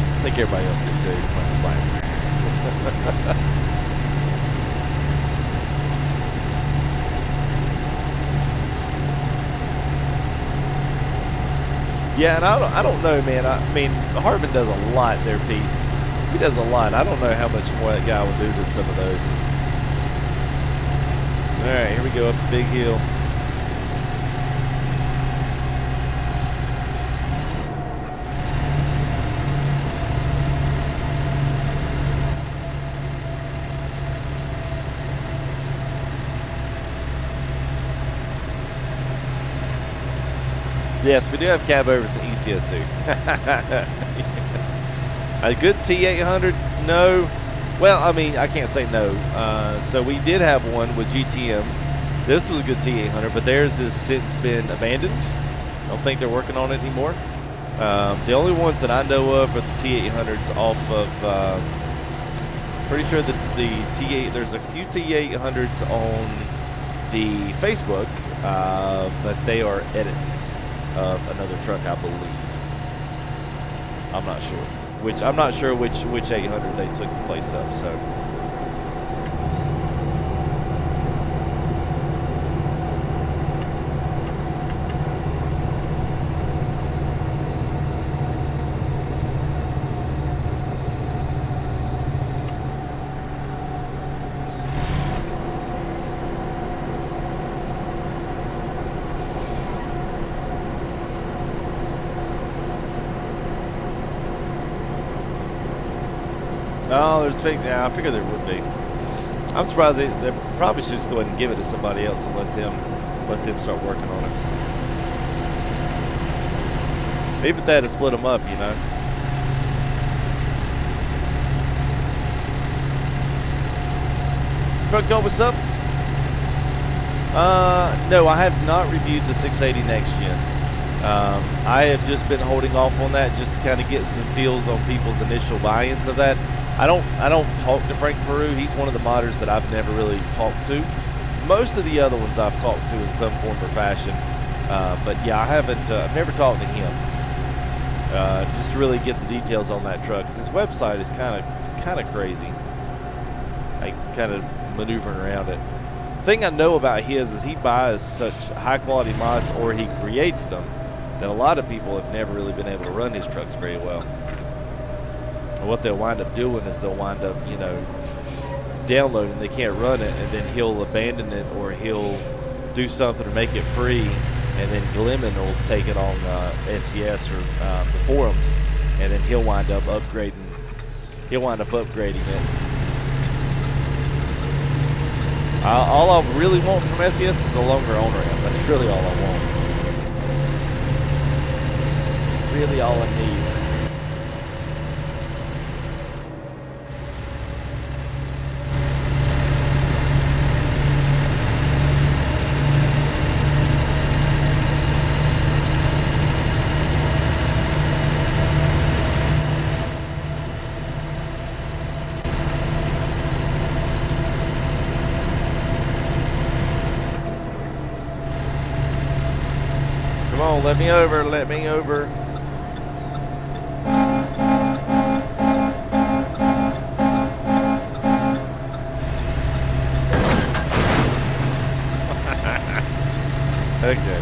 I think everybody else did too. I was like, yeah, and I don't know, man. I mean, Harvin does a lot there, Pete. He does a lot. I don't know how much more that guy will do to some of those. All right, here we go up the big hill. Yes, we do have cab overs in ETS too. A good T800? No. Well, I mean, I can't say no. So we did have one with GTM. This was a good T800, but theirs has since been abandoned. I don't think they're working on it anymore. The only ones that I know of are the T800s off of, pretty sure that the T8, there's a few T800s on the Facebook, but they are edits of another truck, I believe. I'm not sure. I'm not sure which 800 they took the place of, so. Oh, there's fake. Yeah, I figured there would be. I'm surprised they probably should just go ahead and give it to somebody else and let them start working on it. Maybe that to split them up, you know. Truck go, what's up? No, I have not reviewed the 680 next gen. I have just been holding off on that just to kind of get some feels on people's initial buy-ins of that. I don't talk to Frank Peru. He's one of the modders that I've never really talked to. Most of the other ones I've talked to in some form or fashion, but yeah, I've never talked to him just to really get the details on that truck. 'Cause his website is kind of crazy, like kind of maneuvering around it. The thing I know about his is he buys such high quality mods, or he creates them, that a lot of people have never really been able to run his trucks very well. And what they'll wind up doing is they'll wind up, you know, downloading, they can't run it, and then he'll abandon it, or he'll do something to make it free, and then Glimmin will take it on SCS or the forums, and then he'll wind up upgrading it. All I really want from SCS is a longer on-ramp. That's really all I want. It's really all I need. Let me over, let me over. Okay.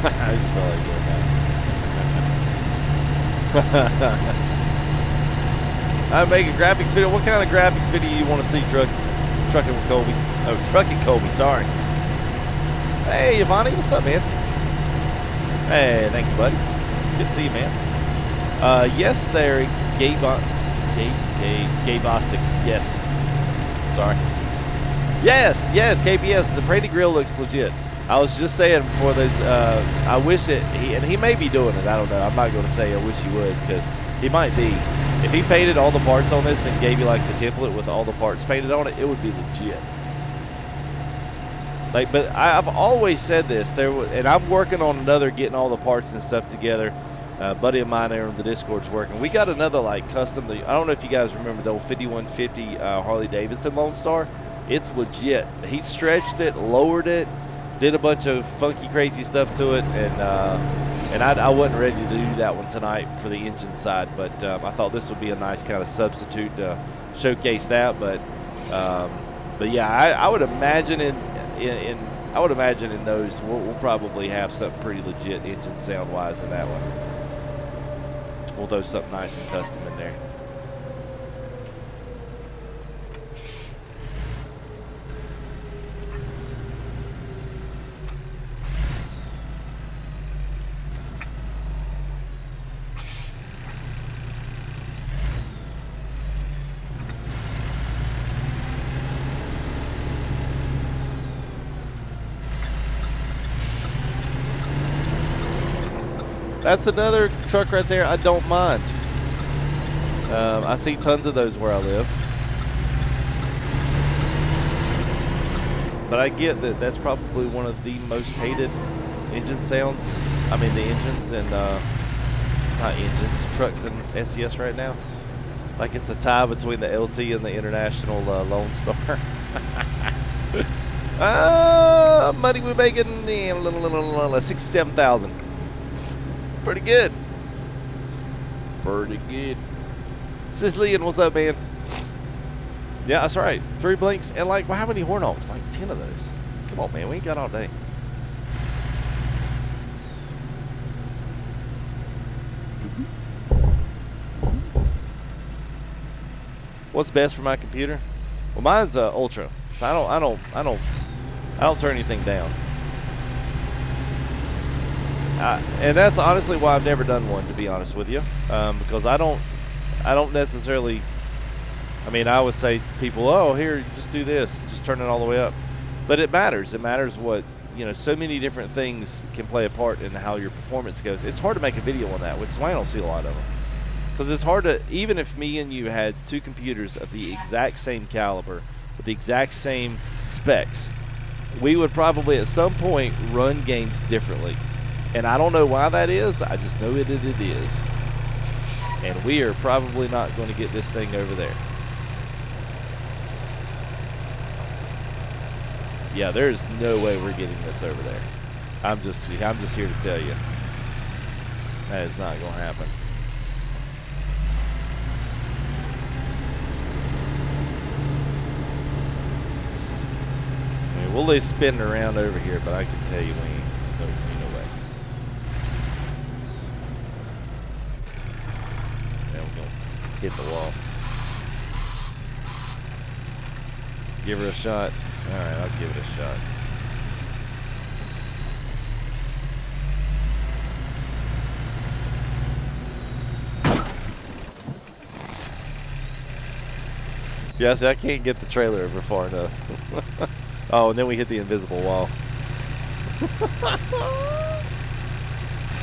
I just felt like doing that. I make a graphics video. What kind of graphics video you want to see, Trucking with Colby? Oh, Trucking Colby, sorry. Hey, Ivani, what's up, man? Hey, thank you, buddy. Good to see you, man. Yes, there, Gavostic. Yes. Sorry. Yes, KBS. The Brady Grill looks legit. I was just saying before this, I wish that he may be doing it. I don't know. I'm not going to say I wish he would, because he might be. If he painted all the parts on this and gave you like the template with all the parts painted on it, it would be legit. Like, but I've always said this. And I'm working on another, getting all the parts and stuff together. A buddy of mine there on the Discord's working. We got another like custom. I don't know if you guys remember the old 5150 Harley Davidson Lone Star. It's legit. He stretched it, lowered it, did a bunch of funky, crazy stuff to it, and I wasn't ready to do that one tonight for the engine side. But I thought this would be a nice kind of substitute to showcase that. But yeah, I would imagine I would imagine in those we'll probably have something pretty legit engine sound wise in that one. We'll throw something nice and custom in there. That's another truck right there I don't mind. I see tons of those where I live. But I get that that's probably one of the most hated engine sounds. I mean the engines and, not engines, trucks and SCS right now. Like it's a tie between the LT and the International Lone Star. Money we're making, 67,000. Pretty good. Pretty good. Sicilian, what's up, man? Yeah, that's right. 3 blinks and like, well, how many horn arms? Like 10 of those. Come on, man. We ain't got all day. What's best for my computer? Well, mine's Ultra. So I don't turn anything down. And that's honestly why I've never done one, to be honest with you, because I don't necessarily. I mean, I would say to people, oh, here, just do this, just turn it all the way up. But it matters. It matters what, you know, so many different things can play a part in how your performance goes. It's hard to make a video on that, which is why I don't see a lot of them. Because it's hard to, even if me and you had two computers of the exact same caliber, with the exact same specs, we would probably at some point run games differently. And I don't know why that is, I just know it is. And we are probably not going to get this thing over there. Yeah, there's no way we're getting this over there. I'm just here to tell you. That is not going to happen. I mean, we'll lay spinning around over here, but I can tell you we ain't no way. Now we're going to hit the wall. Give her a shot. All right, I'll give it a shot. Yeah, see, I can't get the trailer over far enough. Oh, and then we hit the invisible wall.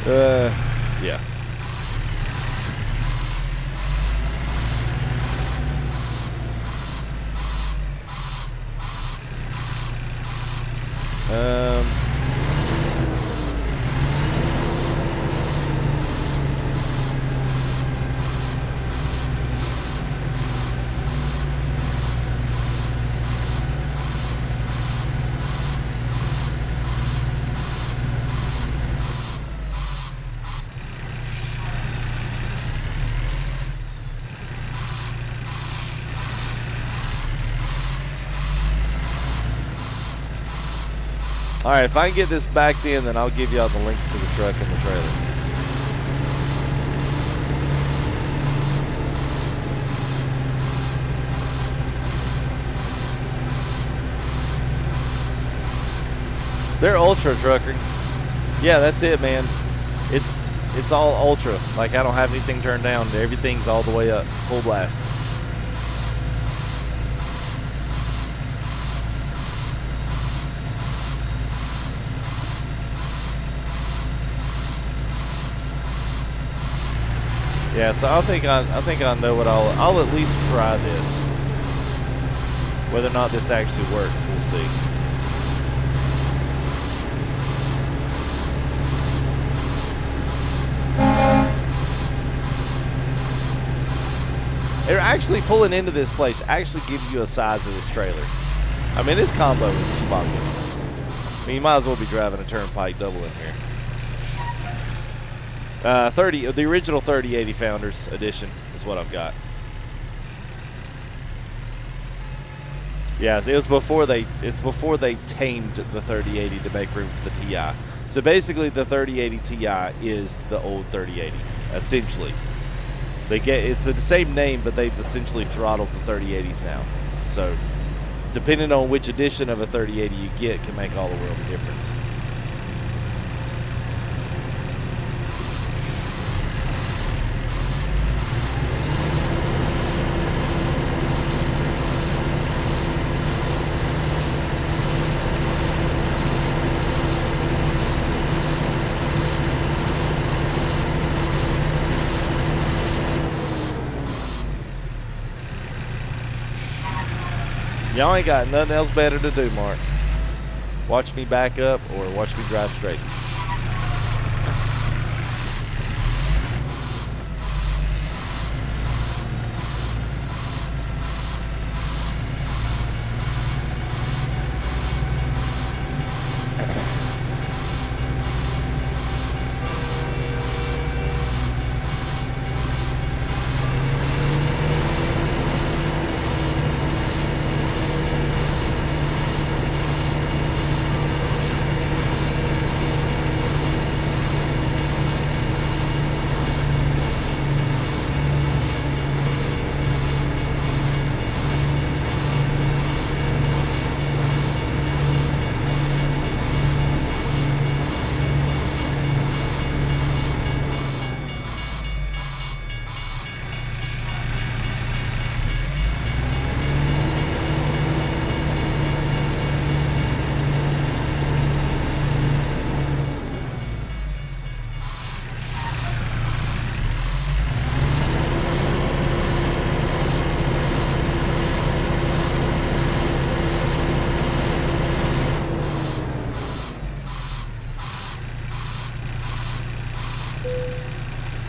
Yeah. All right, if I can get this backed in, then I'll give you all the links to the truck and the trailer. They're ultra trucker. Yeah, that's it, man. It's all ultra. Like, I don't have anything turned down. Everything's all the way up, full blast. Yeah, so I think I know what I'll at least try this. Whether or not this actually works, we'll see. They're actually pulling into this place actually gives you a size of this trailer. I mean, this combo is humongous. I mean, you might as well be driving a Turnpike double in here. The original 3080 Founders Edition is what I've got. Yeah, it's before they tamed the 3080 to make room for the Ti. So basically, the 3080 Ti is the old 3080, essentially. It's the same name, but they've essentially throttled the 3080s now. So, depending on which edition of a 3080 you get, can make all the world of difference. Y'all ain't got nothing else better to do, Mark. Watch me back up or watch me drive straight.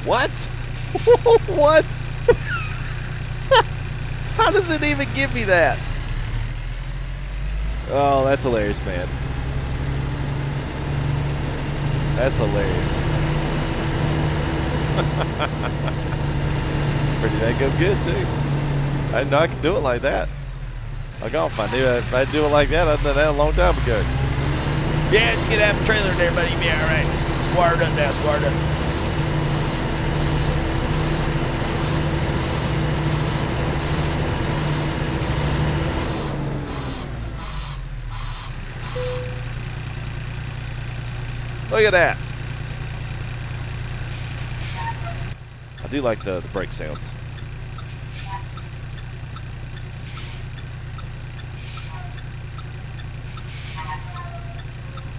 What? What? How does it even give me that? Oh, that's hilarious, man. That's hilarious. Pretty dang good, too. I didn't know I could do it like that. Like, oh, if I knew if I'd do it like that, I'd done that a long time ago. Yeah, just get out the trailer there, buddy. Be all right. Squared up now, squared up. Look at that. I do like the brake sounds.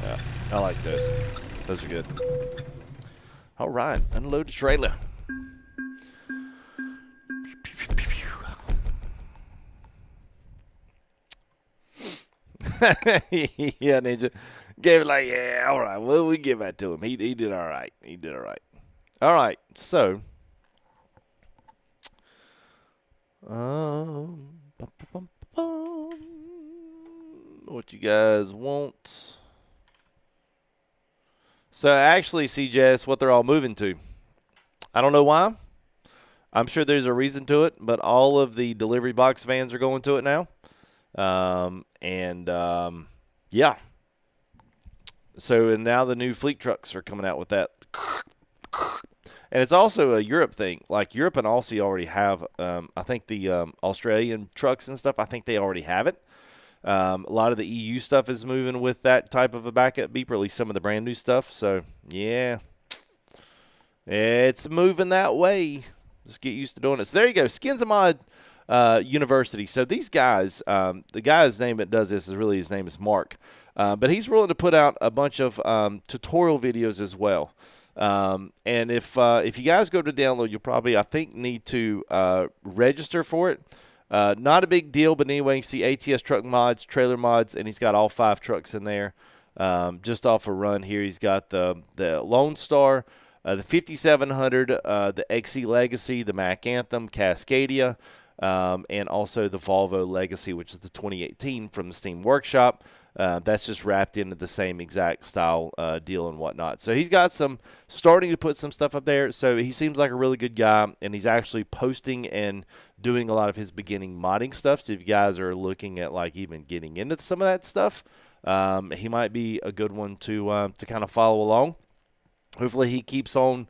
Yeah, I like those. Those are good. All right, unload the trailer. Yeah, Ninja. Gave it like, yeah, all right. Well, we give that to him. He did all right. He did all right. All right, so. What you guys want? So actually, CJ, what they're all moving to. I don't know why. I'm sure there's a reason to it, but all of the delivery box vans are going to it now. Yeah. So and now the new fleet trucks are coming out with that. And it's also a Europe thing. Like Europe and Aussie already have, I think the Australian trucks and stuff, I think they already have it. A lot of the EU stuff is moving with that type of a backup beeper, at least some of the brand new stuff. So, yeah, it's moving that way. Just get used to doing it. So, there you go. Skins of Mod University. So, these guys, the guy's name that does this is really, his name is Mark. But he's willing to put out a bunch of tutorial videos as well. And if you guys go to download, you'll probably, I think, need to register for it. Not a big deal, but anyway, you see ATS truck mods, trailer mods, and he's got all 5 trucks in there. Just off a run here, he's got the Lone Star, the 5700, the XE Legacy, the Mac Anthem, Cascadia, and also the Volvo Legacy, which is the 2018 from the Steam Workshop. That's just wrapped into the same exact style deal and whatnot. So he's got starting to put some stuff up there. So he seems like a really good guy, and he's actually posting and doing a lot of his beginning modding stuff. So if you guys are looking at like even getting into some of that stuff, he might be a good one to kind of follow along. Hopefully he keeps on,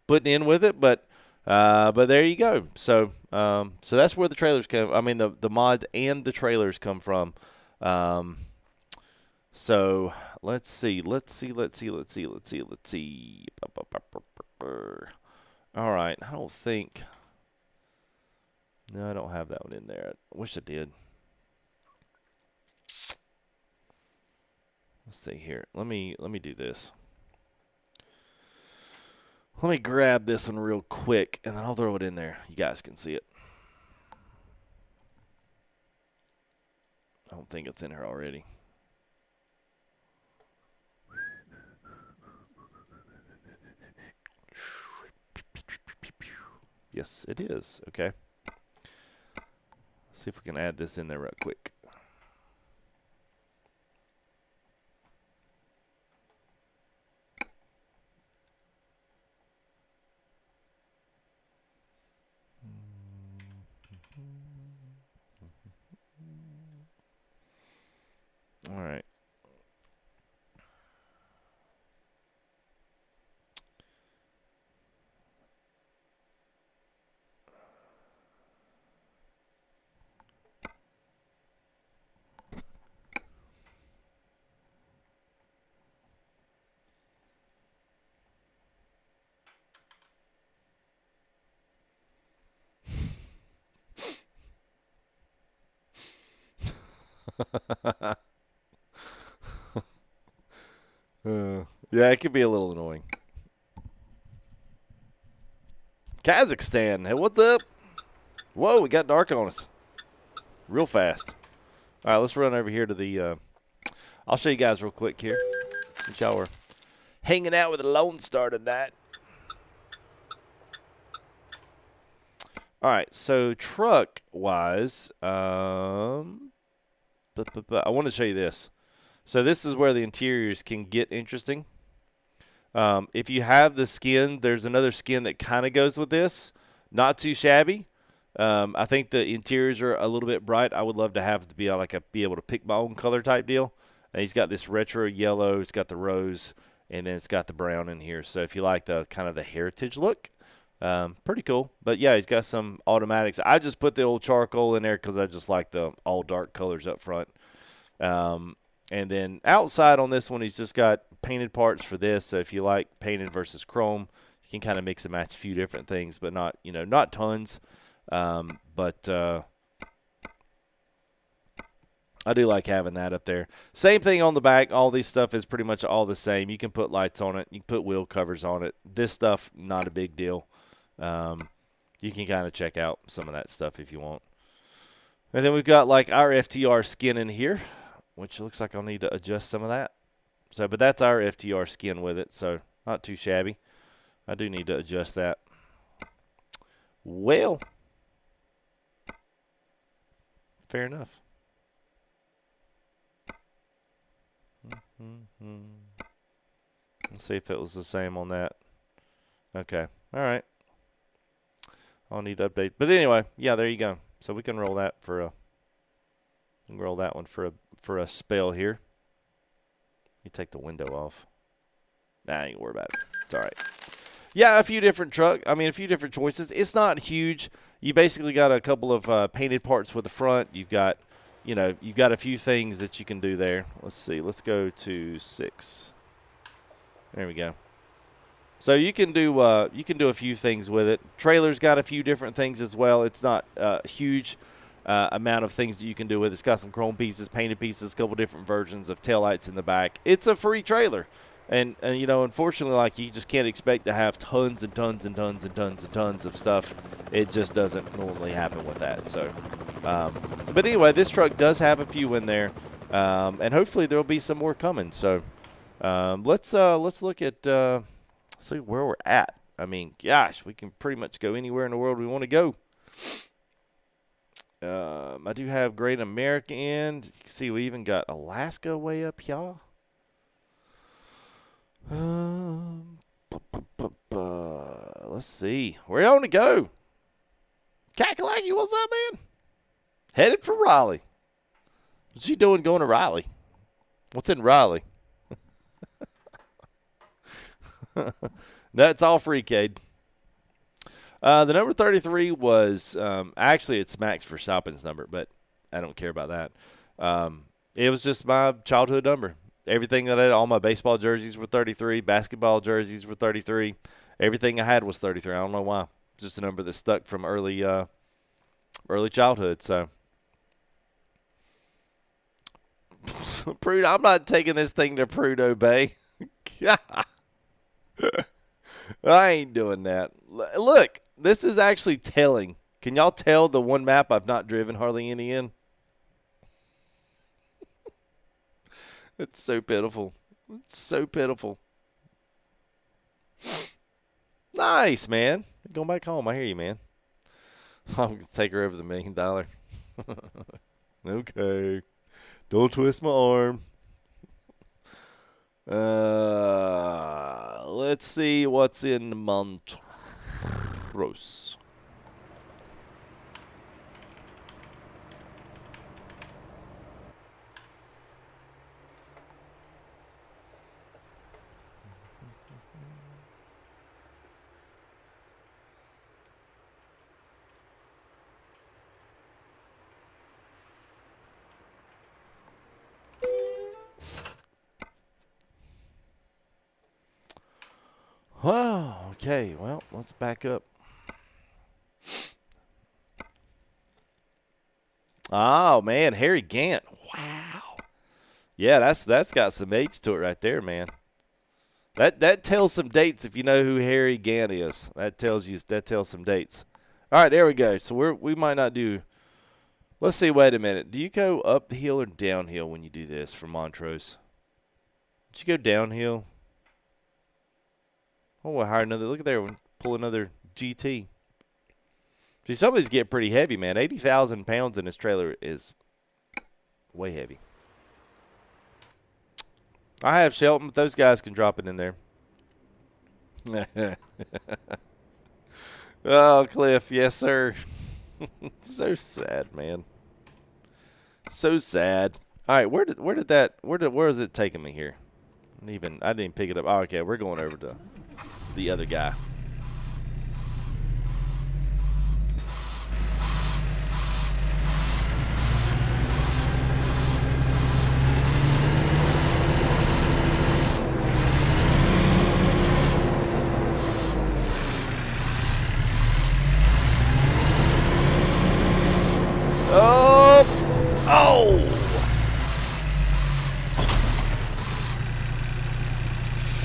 putting in with it. But there you go. So that's where the trailers come. I mean the mod and the trailers come from. So let's see. All right. I don't think. No, I don't have that one in there. I wish I did. Let's see here. Let me do this. Let me grab this one real quick, and then I'll throw it in there. You guys can see it. I don't think it's in here already. Yes, it is. Okay. Let's see if we can add this in there real quick. All right. Yeah, it could be a little annoying. Kazakhstan, hey, what's up? Whoa, we got dark on us. Real fast. All right, let's run over here to the, I'll show you guys real quick here. Since y'all were hanging out with the Lone Star tonight. All right, so truck-wise, I want to show you this. So this is where the interiors can get interesting. If you have the skin, there's another skin that kind of goes with this. Not too shabby. I think the interiors are a little bit bright. I would love to have be able to pick my own color type deal. And he's got this retro yellow. It's got the rose, and then it's got the brown in here. So if you like the kind of the heritage look, pretty cool. But yeah, he's got some automatics. I just put the old charcoal in there because I just like the all dark colors up front. And then outside on this one, he's just got painted parts for this. So if you like painted versus chrome, you can kind of mix and match a few different things, but not, not tons. But I do like having that up there. Same thing on the back. All these stuff is pretty much all the same. You can put lights on it. You can put wheel covers on it. This stuff, not a big deal. You can kind of check out some of that stuff if you want. And then we've got like our FTR skin in here, which looks like I'll need to adjust some of that. So, but that's our FTR skin with it, so not too shabby. I do need to adjust that. Well, fair enough. Let's see if it was the same on that. Okay, all right. I'll need to update. But anyway, yeah, there you go. So we can roll that for a. Roll that one for a spell here. You take the window off. Nah, I ain't worry about it. It's all right. Yeah, a few different choices. It's not huge. You basically got a couple of painted parts with the front. You've got, you've got a few things that you can do there. Let's see. Let's go to 6. There we go. So you can do a few things with it. Trailer's got a few different things as well. It's not huge. Amount of things that you can do with it. It's got some chrome pieces, painted pieces, a couple different versions of taillights in the back. It's a free trailer. And unfortunately, like, you just can't expect to have tons and tons and tons and tons and tons of stuff. It just doesn't normally happen with that. So, but anyway, this truck does have a few in there. And hopefully there'll be some more coming. So let's look at see where we're at. I mean, gosh, we can pretty much go anywhere in the world we want to go. I do have Great America in. You can see we even got Alaska way up here. Let's see. Where y'all want to go? Kakalaki, what's up, man? Headed for Raleigh. What's you doing going to Raleigh? What's in Raleigh? No, it's all free, Cade. The number 33 was actually it's Max Verstappen's number, but I don't care about that. It was just my childhood number. Everything that I had, all my baseball jerseys were 33, basketball jerseys were 33. Everything I had was 33. I don't know why. It's just a number that stuck from early childhood. So, Prudhoe, I'm not taking this thing to Prudhoe Bay. I ain't doing that. Look, this is actually telling. Can y'all tell the one map I've not driven hardly any in? It's so pitiful. It's so pitiful. Nice, man. Going back home. I hear you, man. I'm going to take her over the $1 million. Okay. Don't twist my arm. Let's see what's in Montrose. Oh, okay. Well, let's back up. Oh, man, Harry Gant. Wow. Yeah, that's got some H to it right there, man. That tells some dates if you know who Harry Gant is. That tells some dates. All right, there we go. So we might not do. Let's see. Wait a minute. Do you go uphill or downhill when you do this for Montrose? Did you go downhill? Oh, we'll hire another. Look at there. We'll pull another GT. See, some of these get pretty heavy, man. 80,000 pounds in this trailer is way heavy. I have Shelton, but those guys can drop it in there. Oh, Cliff, yes, sir. So sad, man. So sad. All right, where is it taking me here? I didn't even pick it up. Oh, okay, we're going over to the other guy.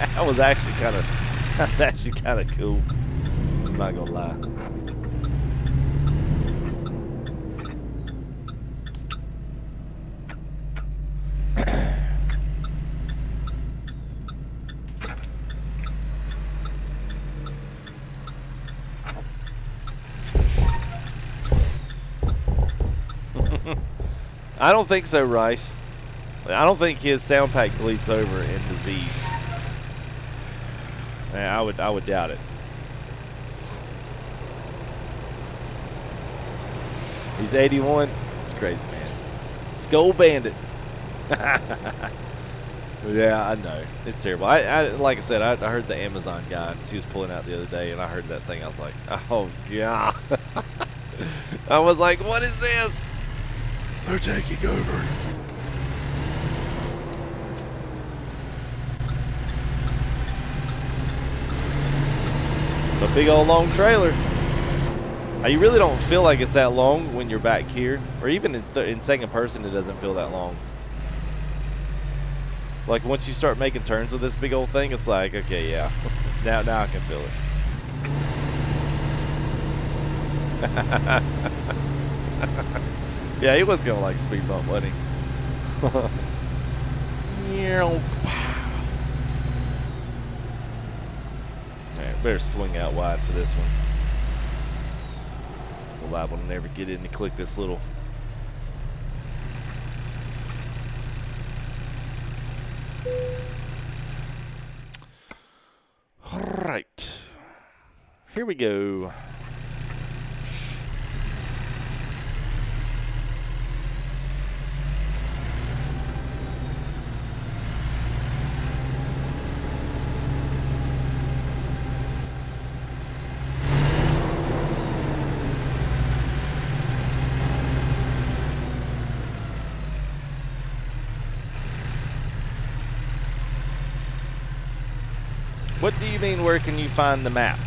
That was actually kind of cool. I'm not gonna lie. I don't think so, Rice. I don't think his sound pack bleeds over in disease. Yeah, I would doubt it. He's 81. It's crazy, man. Skull Bandit. Yeah, I know. It's terrible. Like I said, I heard the Amazon guy. He was pulling out the other day, and I heard that thing. I was like, oh, God. I was like, what is this? They're taking over. A big old long trailer. You really don't feel like it's that long when you're back here, or even in second person, it doesn't feel that long. Like once you start making turns with this big old thing, it's like, okay, yeah, now I can feel it. Yeah, he was gonna like speed bump, wasn't he? Alright, better swing out wide for this one. We're liable to never get in to click this little. Alright. Here we go. What do you mean, where can you find the map?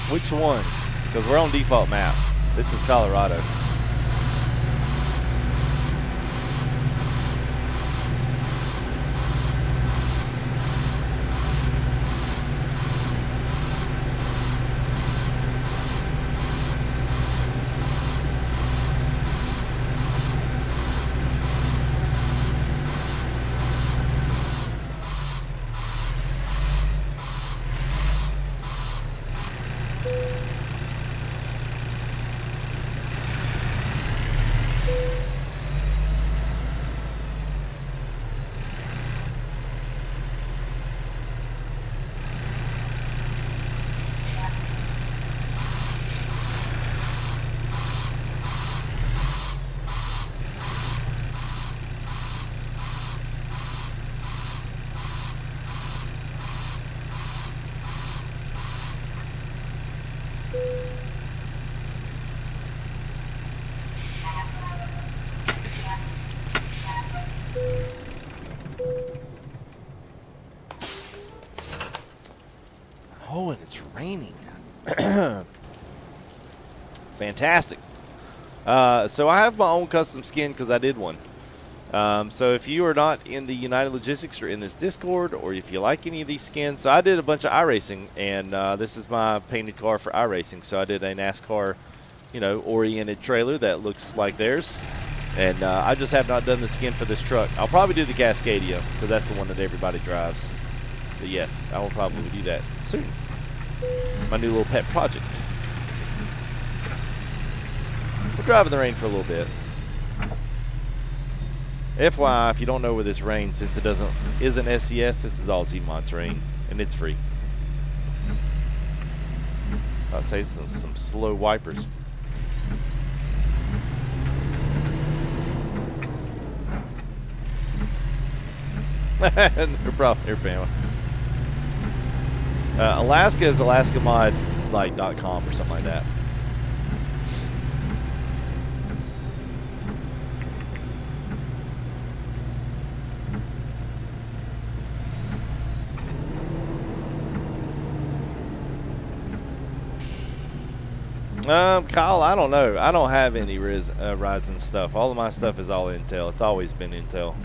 Which one? Because we're on default map. This is Colorado. Oh, and it's raining. Fantastic. So I have my own custom skin because I did one. So if you are not in the United Logistics or in this Discord, or if you like any of these skins, so I did a bunch of iRacing, and this is my painted car for iRacing. So I did a NASCAR, oriented trailer that looks like theirs. And I just have not done the skin for this truck. I'll probably do the Cascadia because that's the one that everybody drives. But yes, I will probably do that soon. My new little pet project. drive in the rain for a little bit. FYI, if you don't know where this rains, since it isn't SCS, this is all Z-Mod terrain, and it's free. I'll say some slow wipers. No problem here, Bama. Alaska is AlaskaMod.com or something like that. Kyle, I don't know. I don't have any Ryzen stuff. All of my stuff is all Intel. It's always been Intel.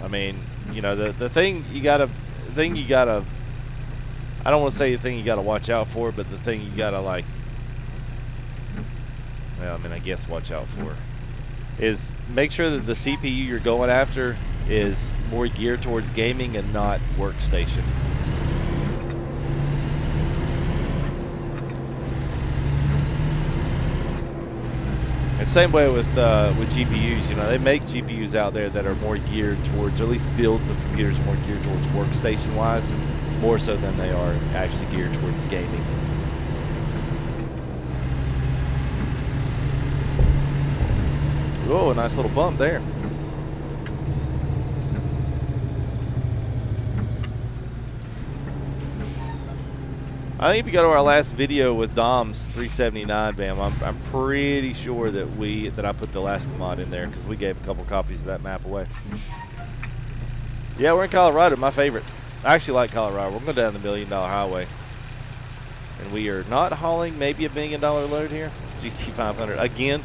I mean, you know, the thing you gotta, I don't want to say the thing you gotta watch out for, but the thing you gotta like, well, I mean, I guess watch out for, is make sure that the CPU you're going after is more geared towards gaming and not workstation. And same way with GPUs, you know, they make GPUs out there that are more geared towards, or at least builds of computers more geared towards workstation-wise, more so than they are actually geared towards gaming. Oh, a nice little bump there. I think if you go to our last video with Dom's 379, Bam, I'm pretty sure that I put the Alaska mod in there because we gave a couple copies of that map away. Yeah, we're in Colorado, my favorite. I actually like Colorado. We're going down the $1 Million Highway. And we are not hauling maybe $1 million load here. GT500. Again,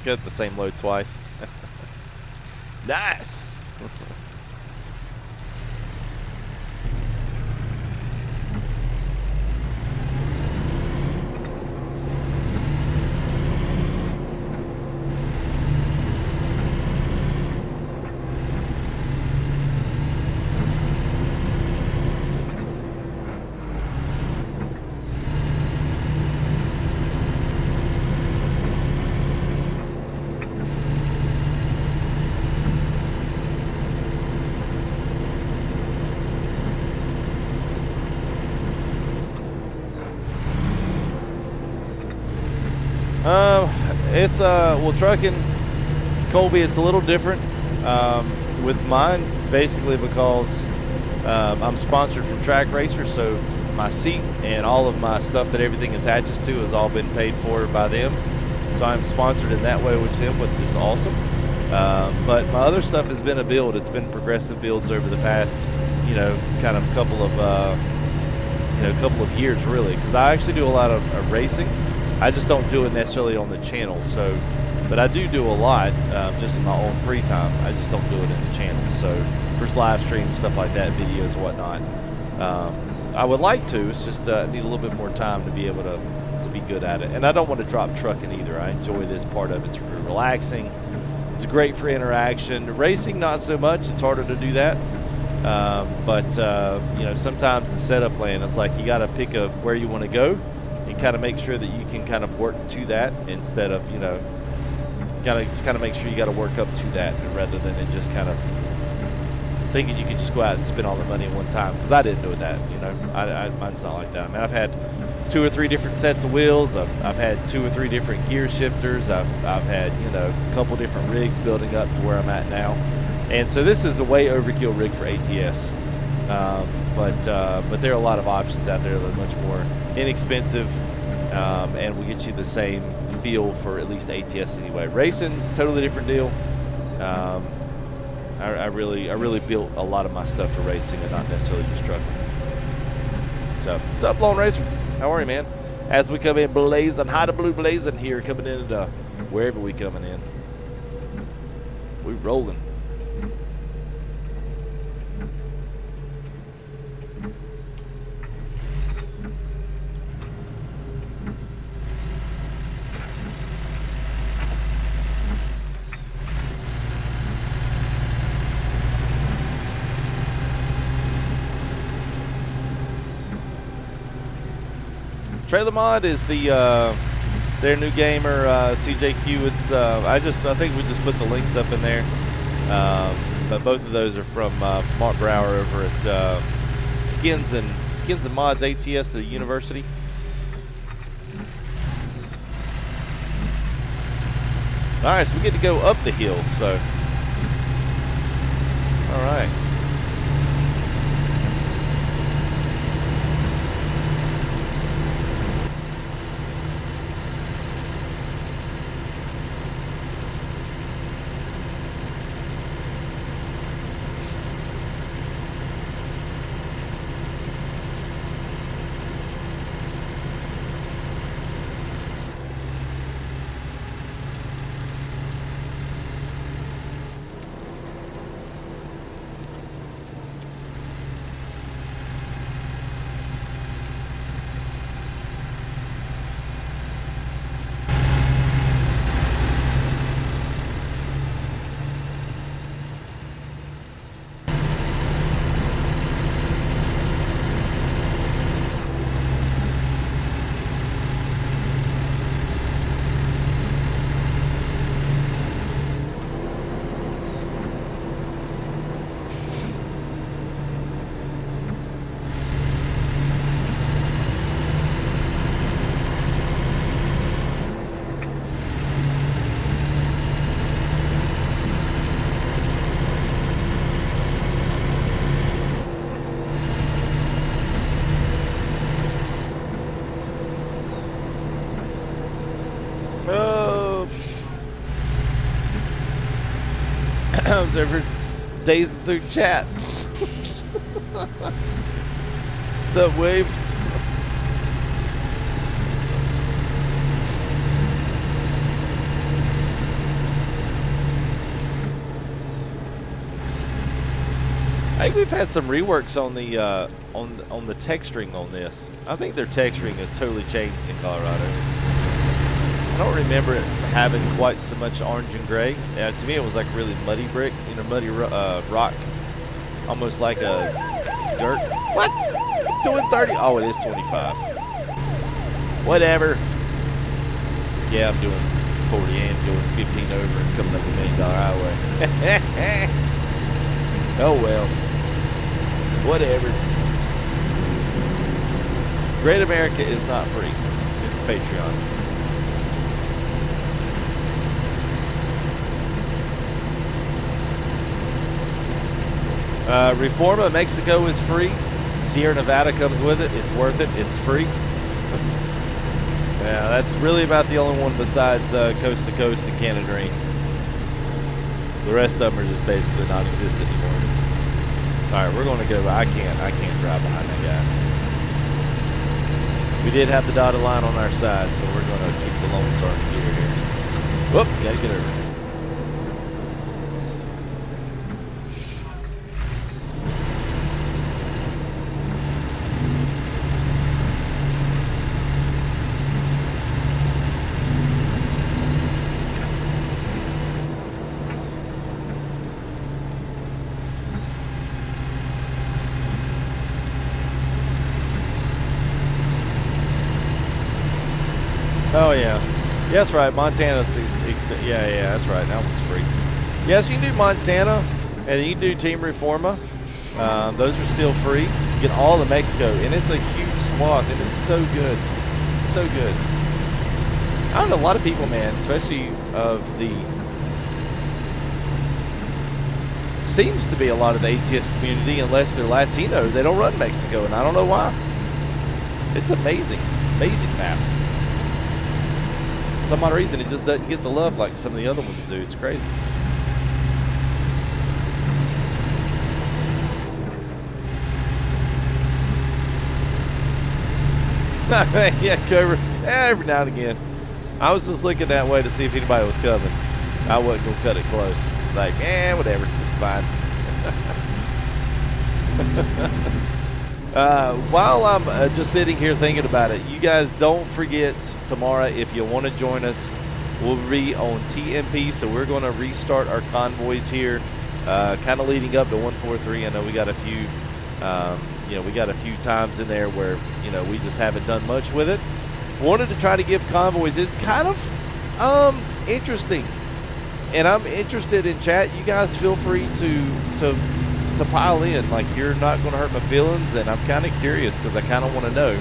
got the same load twice. Nice. It's well, trucking, Colby, it's a little different with mine, basically because I'm sponsored from TRAK Racer, so my seat and all of my stuff that everything attaches to has all been paid for by them. So I'm sponsored in that way with them, which is awesome. But my other stuff has been a build. It's been progressive builds over the past, you know, kind of couple of years really, because I actually do a lot of racing. I just don't do it necessarily on the channel, so, but I do a lot just in my own free time. I just don't do it in the channel. So for live streams, stuff like that, videos, whatnot. I would like to. It's just need a little bit more time to be able to be good at it. And I don't want to drop trucking either. I enjoy this part of it. It's relaxing. It's great for interaction. Racing, not so much. It's harder to do that. But you know, sometimes the setup plan, it's like you got to pick where you want to go. Kind of make sure that you can kind of work to that instead of, you know, just kind of make sure you got to work up to that rather than it just kind of thinking you can just go out and spend all the money at one time, because I didn't do that, you know. Mine's not like that. I mean, I've had 2 or 3 different sets of wheels. I've had 2 or 3 different gear shifters. I've had, you know, a couple different rigs building up to where I'm at now. And so this is a way overkill rig for ATS. But there are a lot of options out there that are much more inexpensive and will get you the same feel for at least ATS anyway. Racing, totally different deal. I really built a lot of my stuff for racing and not necessarily just trucking. So, what's up, Lone Racer? How are you, man? As we come in blazing, hot blue blazing here, coming into wherever we coming in. We rolling. Trailer Mod is the their new gamer CJQ. It's I think we just put the links up in there. But both of those are from Mark Brower over at Skins and Mods ATS, the university. All right, so we get to go up the hill. So, all right. I was over dazed through chat. What's up, Wave? I think we've had some reworks on the texturing on this. I think their texturing has totally changed in Colorado. I don't remember it having quite so much orange and gray. To me, it was like really muddy brick, muddy rock, almost like a dirt. What? I'm doing 30. Oh, it is 25. Whatever. Yeah, I'm doing 40 and doing 15 over and coming up $1 million highway. Oh well. Whatever. Great America is not free. It's Patreon. Reforma Mexico is free. Sierra Nevada comes with it. It's worth it. It's free. Yeah, that's really about the only one besides Coast to Coast and Canada Dream. The rest of them are just basically non-existent anymore. All right, we're going to go. I can't drive behind that guy. We did have the dotted line on our side, so we're going to keep the Lone Star in gear here. Whoop, got to get over. Oh yeah, that's right. Montana's yeah, that's right. That one's free. Yes, you can do Montana, and you can do Team Reforma. Those are still free. You get all of Mexico, and it's a huge swath, and it's so good, so good. I don't know, a lot of people, man, especially of the seems to be a lot of the ATS community, unless they're Latino, they don't run Mexico, and I don't know why. It's amazing, amazing map. For some odd reason, it just doesn't get the love like some of the other ones do. It's crazy. Yeah, Cobra. Every now and again. I was just looking that way to see if anybody was coming. I wasn't going to cut it close. Like, whatever. It's fine. While I'm just sitting here thinking about it, you guys don't forget tomorrow, if you want to join us, we'll be on TMP, so we're going to restart our convoys here, kind of leading up to 143. I know we got a you know, we got a few times in there where, you know, we just haven't done much with it. Wanted to try to give convoys. It's kind of interesting, and I'm interested in chat. You guys feel free to pile in. Like, you're not going to hurt my feelings, and I'm kind of curious because I kind of want to know.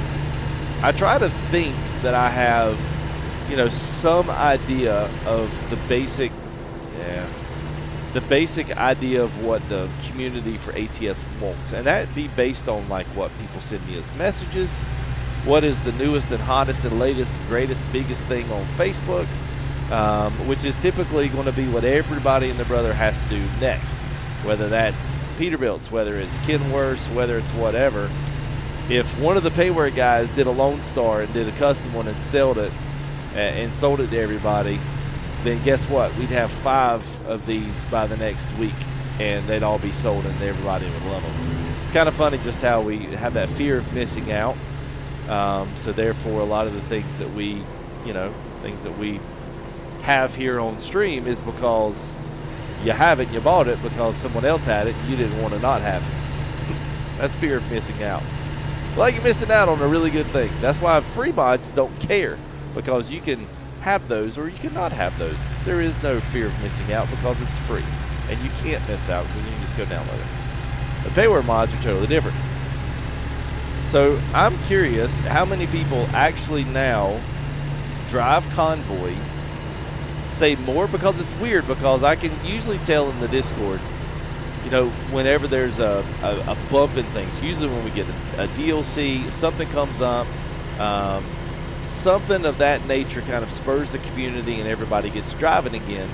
I try to think that I have, you know, some idea of the basic idea of what the community for ATS wants, and that'd be based on like what people send me as messages, what is the newest and hottest and latest, greatest, biggest thing on Facebook, which is typically going to be what everybody and their brother has to do next, whether that's Peterbilt's, whether it's Kenworth's, whether it's whatever. If one of the payware guys did a Lone Star and did a custom one and sold it to everybody, then guess what? We'd have 5 of these by the next week, and they'd all be sold, and everybody would love them. It's kind of funny just how we have that fear of missing out. So therefore, a lot of the things that we, you know, things that we have here on stream is because you have it, you bought it because someone else had it, and you didn't want to not have it. That's fear of missing out. Well, you're missing out on a really good thing. That's why free mods don't care, because you can have those or you cannot have those. There is no fear of missing out because it's free, and you can't miss out because you can just go download it. The payware mods are totally different. So I'm curious how many people actually now drive convoy, say more, because it's weird, because I can usually tell in the Discord, you know, whenever there's a bump in things, usually when we get a DLC, something comes up, something of that nature kind of spurs the community and everybody gets driving again.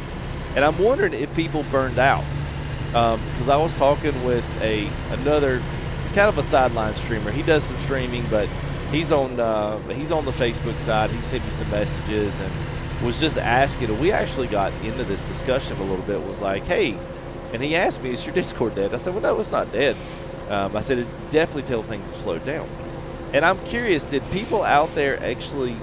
And I'm wondering if people burned out, because I was talking with another kind of a sideline streamer. He does some streaming, but he's on the Facebook side. He sent me some messages and was just asking, and we actually got into this discussion a little bit, was like, hey, and he asked me, is your Discord dead? I said, well, no, it's not dead. I said, it's definitely till things have slowed down. And I'm curious, did people out there actually,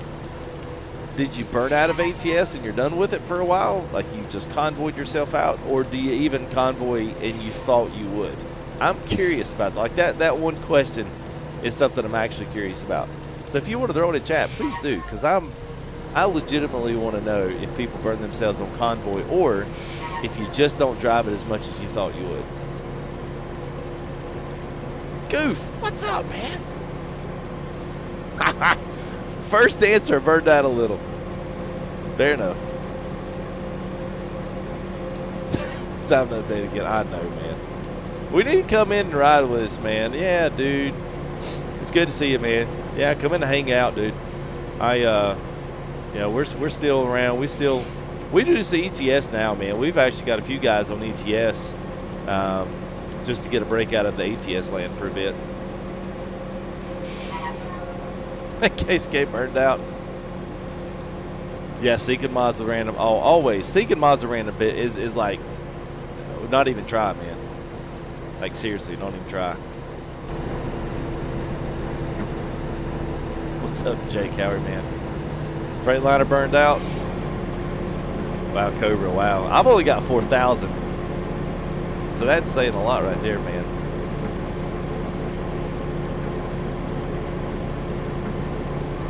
did you burn out of ATS and you're done with it for a while? Like you just convoyed yourself out? Or do you even convoy and you thought you would? I'm curious about that. Like that one question is something I'm actually curious about. So if you want to throw it in chat, please do, because I legitimately want to know if people burn themselves on convoy, or if you just don't drive it as much as you thought you would. Goof, what's up, man? First answer, burned out a little. Fair enough. Time that day to get, I know, man. We need to come in and ride with us, man. Yeah, dude. It's good to see you, man. Yeah, come in and hang out, dude. Yeah, we're still around. We do this ETS now, man. We've actually got a few guys on ETS just to get a break out of the ATS land for a bit. In case game burned out. Yeah, syncing mods are random. Oh, always. Syncing mods are random bit is like, not even try, man. Like, seriously, don't even try. What's up, Jake Howard, man? Freightliner burned out. Wow, Cobra, wow. I've only got 4,000. So that's saying a lot right there, man.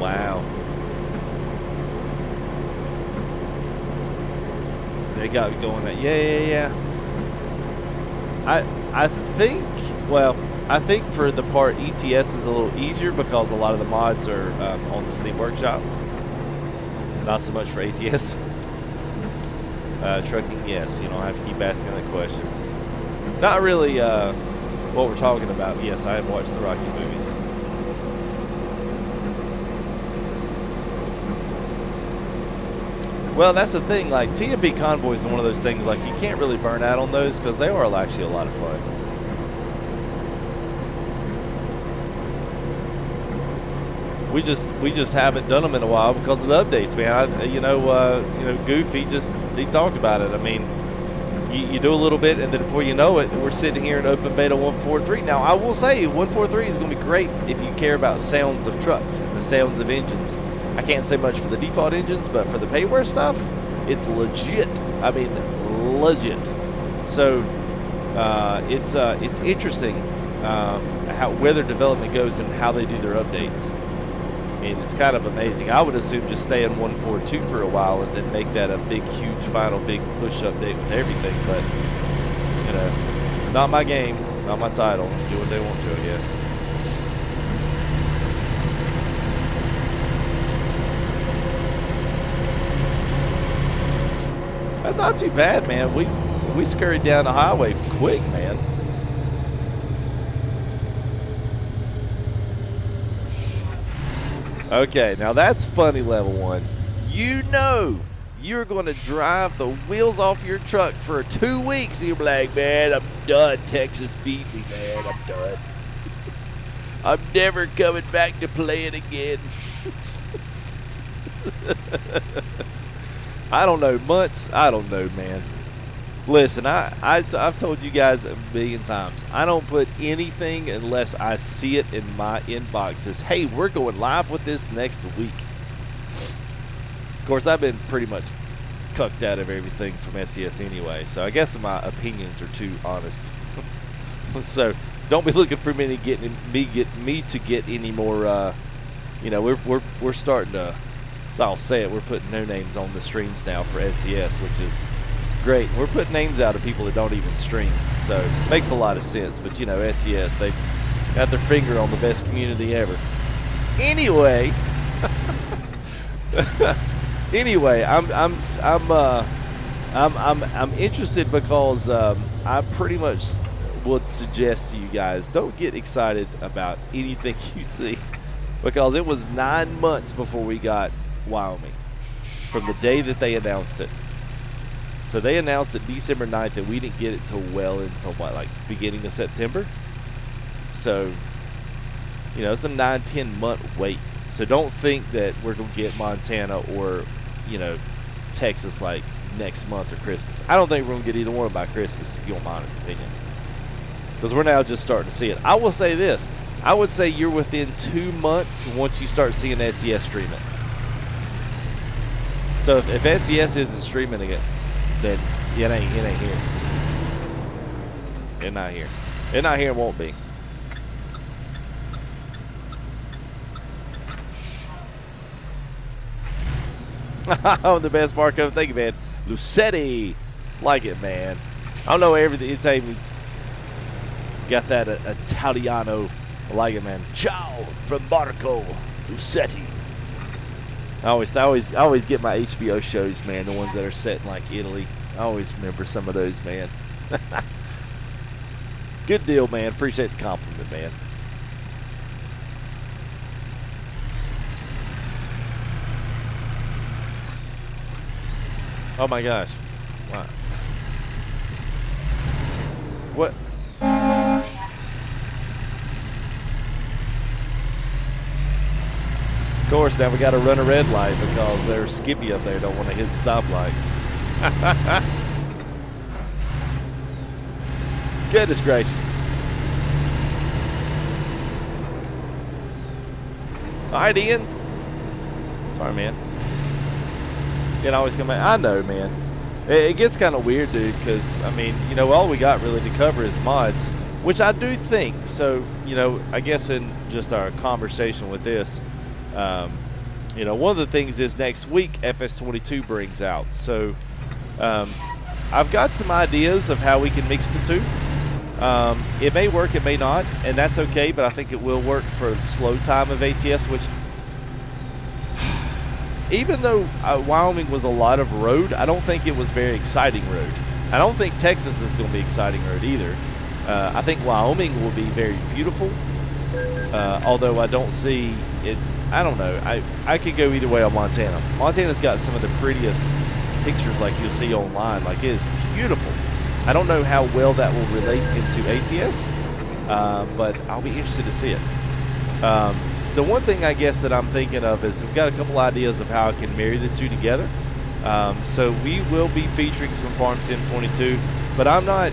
Wow. They got me going at, yeah. I think, well, I think for the part ETS is a little easier because a lot of the mods are on the Steam Workshop. Not so much for ATS. Trucking, yes. You know, I have to keep asking that question. Not really what we're talking about. Yes, I have watched the Rocky movies. Well, that's the thing. Like, TMB Convoys is one of those things, like, you can't really burn out on those because they are actually a lot of fun. We just haven't done them in a while because of the updates, man. You know, Goofy he talked about it. I mean, you do a little bit, and then before you know it, we're sitting here in open beta 1.43. Now, I will say 1.43 is going to be great if you care about sounds of trucks, the sounds of engines. I can't say much for the default engines, but for the payware stuff, it's legit. I mean, legit. So it's interesting where their development goes and how they do their updates. I mean, it's kind of amazing. I would assume just stay in 1.4.2 for a while and then make that a big, huge, final, big push update with everything. But, you know, not my game, not my title. Do what they want to, I guess. That's not too bad, man. We scurried down the highway quick, man. Okay, now that's funny, level 1. You know you're going to drive the wheels off your truck for 2 weeks and you're like, man, I'm done. Texas beat me, man. I'm done. I'm never coming back to play it again. I don't know, months. I don't know, man. Listen, I've told you guys a million times, I don't put anything unless I see it in my inbox. Says, hey, we're going live with this next week. Of course, I've been pretty much cucked out of everything from SES anyway, so I guess my opinions are too honest. So don't be looking for me to get any more. You know, we're starting to. So I'll say it. We're putting no names on the streams now for SES, which is great. We're putting names out of people that don't even stream, so it makes a lot of sense. But you know, SES, they got their finger on the best community ever. Anyway, anyway, I'm interested because I pretty much would suggest to you guys, don't get excited about anything you see, because it was 9 months before we got Wyoming from the day that they announced it. So they announced it December 9th, and we didn't get it till well until what, like beginning of September. So, you know, it's a 9-10 month wait. So don't think that we're gonna get Montana or, you know, Texas like next month or Christmas. I don't think we're gonna get either one by Christmas, if you want my honest opinion, because we're now just starting to see it. I will say this: I would say you're within 2 months once you start seeing SES streaming. So if SES isn't streaming again, then it ain't here. It's not here. It's not here and won't be. Oh, the best barcode. Thank you, man. Lucetti. Like it, man. I don't know everything. It's even got that Italiano. I like it, man. Ciao from Marco Lucetti. I always get my HBO shows, man, the ones that are set in like Italy. I always remember some of those, man. Good deal, man. Appreciate the compliment, man. Oh my gosh. Wow. What? Of course, now we got to run a red light because there's Skippy up there don't want to hit the stoplight. Goodness gracious. All right, Ian. Sorry, man. Can't always come back. I know, man. It gets kind of weird, dude, because, I mean, you know, all we got really to cover is mods, which I do think. So, you know, I guess in just our conversation with this, you know, one of the things is next week FS22 brings out. So I've got some ideas of how we can mix the two. It may work, it may not, and that's okay, but I think it will work for the slow time of ATS, which even though Wyoming was a lot of road, I don't think it was very exciting road. I don't think Texas is going to be exciting road either. I think Wyoming will be very beautiful, although I don't see it. I don't know. I could go either way on Montana. Montana's got some of the prettiest pictures like you'll see online. Like, it's beautiful. I don't know how well that will relate into ATS, but I'll be interested to see it. The one thing I guess that I'm thinking of is we've got a couple ideas of how I can marry the two together. So we will be featuring some Farm Sim 22, but I'm not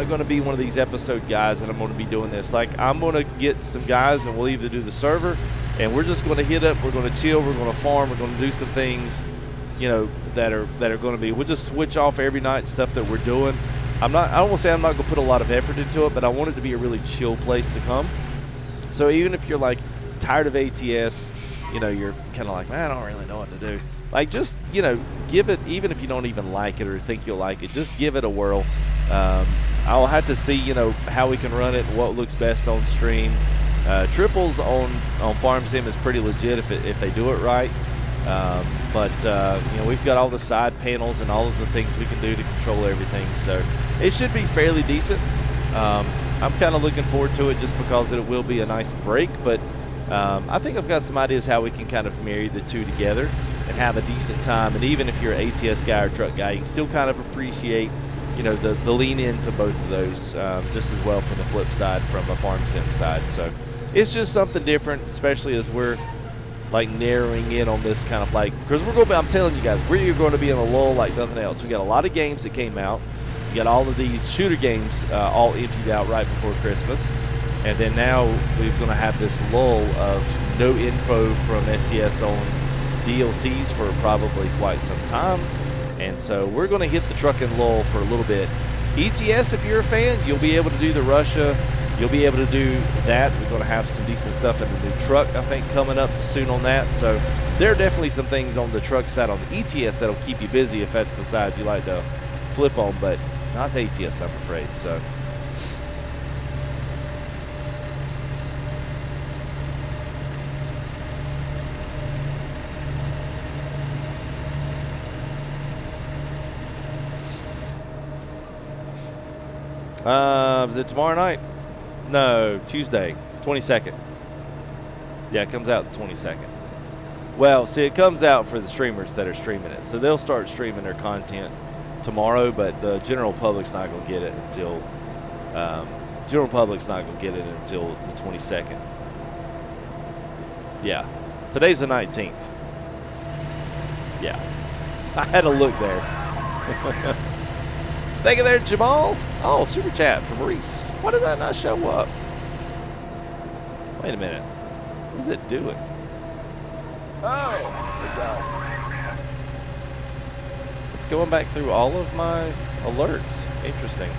going to be one of these episode guys that I'm going to be doing this. Like, I'm going to get some guys and we'll either do the server and we're just going to hit up, we're going to chill, we're going to farm, we're going to do some things, you know, that are going to be, we'll just switch off every night stuff that we're doing. I don't want to say I'm not going to put a lot of effort into it, but I want it to be a really chill place to come. So even if you're like tired of ATS, you know, you're kind of like, man, I don't really know what to do. Like, just, you know, give it, even if you don't even like it or think you'll like it, just give it a whirl. I'll have to see, you know, how we can run it, what looks best on stream. Triples on Farm Sim is pretty legit if they do it right. But you know, we've got all the side panels and all of the things we can do to control everything, so it should be fairly decent. I'm kind of looking forward to it just because it will be a nice break, but I think I've got some ideas how we can kind of marry the two together and have a decent time. And even if you're an ATS guy or truck guy, you can still kind of appreciate, you know, the lean into both of those just as well from the flip side, from a Farm Sim side. So it's just something different, especially as we're like narrowing in on this kind of like, because we're going to be, I'm telling you guys, we're going to be in a lull like nothing else. We got a lot of games that came out. We got all of these shooter games all emptied out right before Christmas. And then now we're going to have this lull of no info from SES on DLCs for probably quite some time. And so we're going to hit the trucking lull for a little bit. ETS, if you're a fan, you'll be able to do the Russia. You'll be able to do that. We're going to have some decent stuff in the new truck, I think, coming up soon on that. So there are definitely some things on the truck side on the ETS that'll keep you busy if that's the side you like to flip on, but not the ATS, I'm afraid. So is it tomorrow night? No, Tuesday, 22nd. Yeah, it comes out the 22nd. Well, see, it comes out for the streamers that are streaming it. So they'll start streaming their content tomorrow, but the general public's not going to get it until the 22nd. Yeah. Today's the 19th. Yeah. I had to look there. Thank you there, Jamal. Oh, super chat from Reese. Why did that not show up? Wait a minute. What is it doing? Oh, my God. It's going back through all of my alerts. Interesting.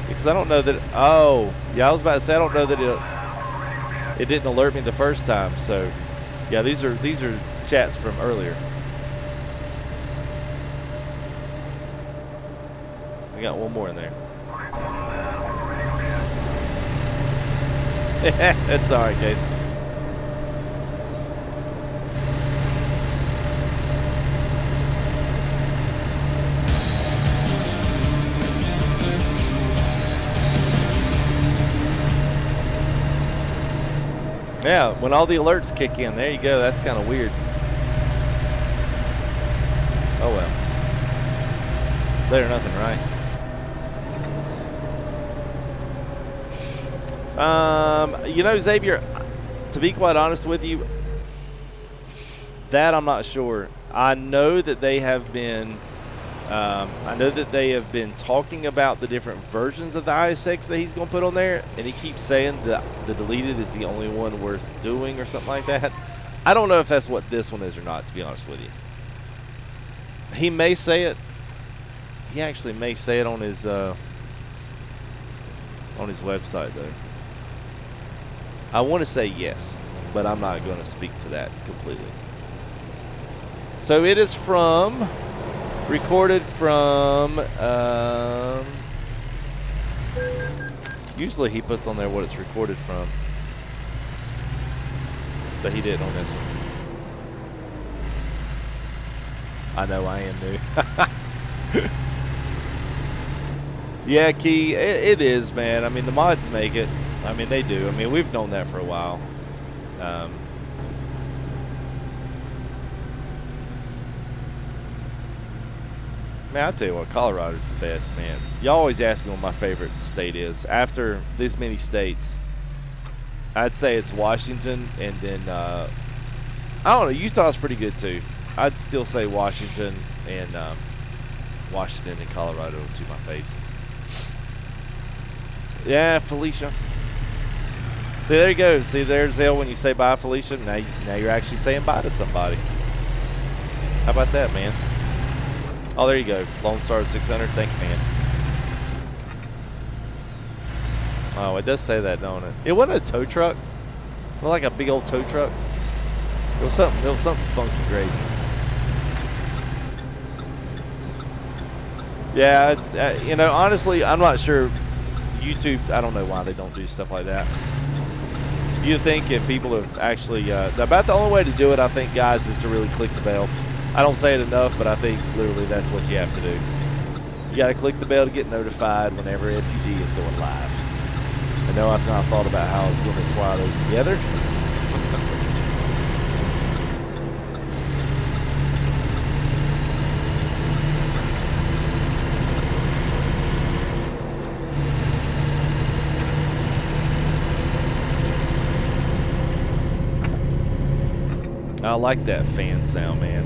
Because I don't know that. Oh, yeah, I was about to say I don't know that it didn't alert me the first time. So, yeah, these are chats from earlier. We got one more in there. It's all right, guys. Yeah, when all the alerts kick in, there you go. That's kind of weird. Oh well. Better nothing, right? You know, Xavier, to be quite honest with you, that I'm not sure. I know that they have been talking about the different versions of the ISX that he's going to put on there, and he keeps saying that the deleted is the only one worth doing or something like that. I don't know if that's what this one is or not, to be honest with you. He may say it. He actually may say it on his website, though. I want to say yes, but I'm not going to speak to that completely. So it is recorded from, usually he puts on there what it's recorded from, but he didn't on this one. I know, I am new. Yeah, Key, it is, man. I mean, the mods make it. I mean, they do. I mean, we've known that for a while. Man, I'll tell you what, Colorado's the best, man. Y'all always ask me what my favorite state is. After this many states, I'd say it's Washington, and then, I don't know, Utah's pretty good, too. I'd still say Washington and Colorado are two of my faves. Yeah, Felicia. See, there you go. See, there's Zell when you say bye, Felicia. Now you're actually saying bye to somebody. How about that, man? Oh, there you go. Lone Star 600. Thank you, man. Oh, it does say that, don't it? It wasn't a tow truck. It looked like a big old tow truck. It was something funky crazy. Yeah, you know, honestly, I'm not sure. YouTube, I don't know why they don't do stuff like that. You think if people have actually, about the only way to do it, I think, guys, is to really click the bell. I don't say it enough, but I think literally that's what you have to do. You got to click the bell to get notified whenever FTG is going live. I know I've not thought about how I was going to twire those together. I like that fan sound, man.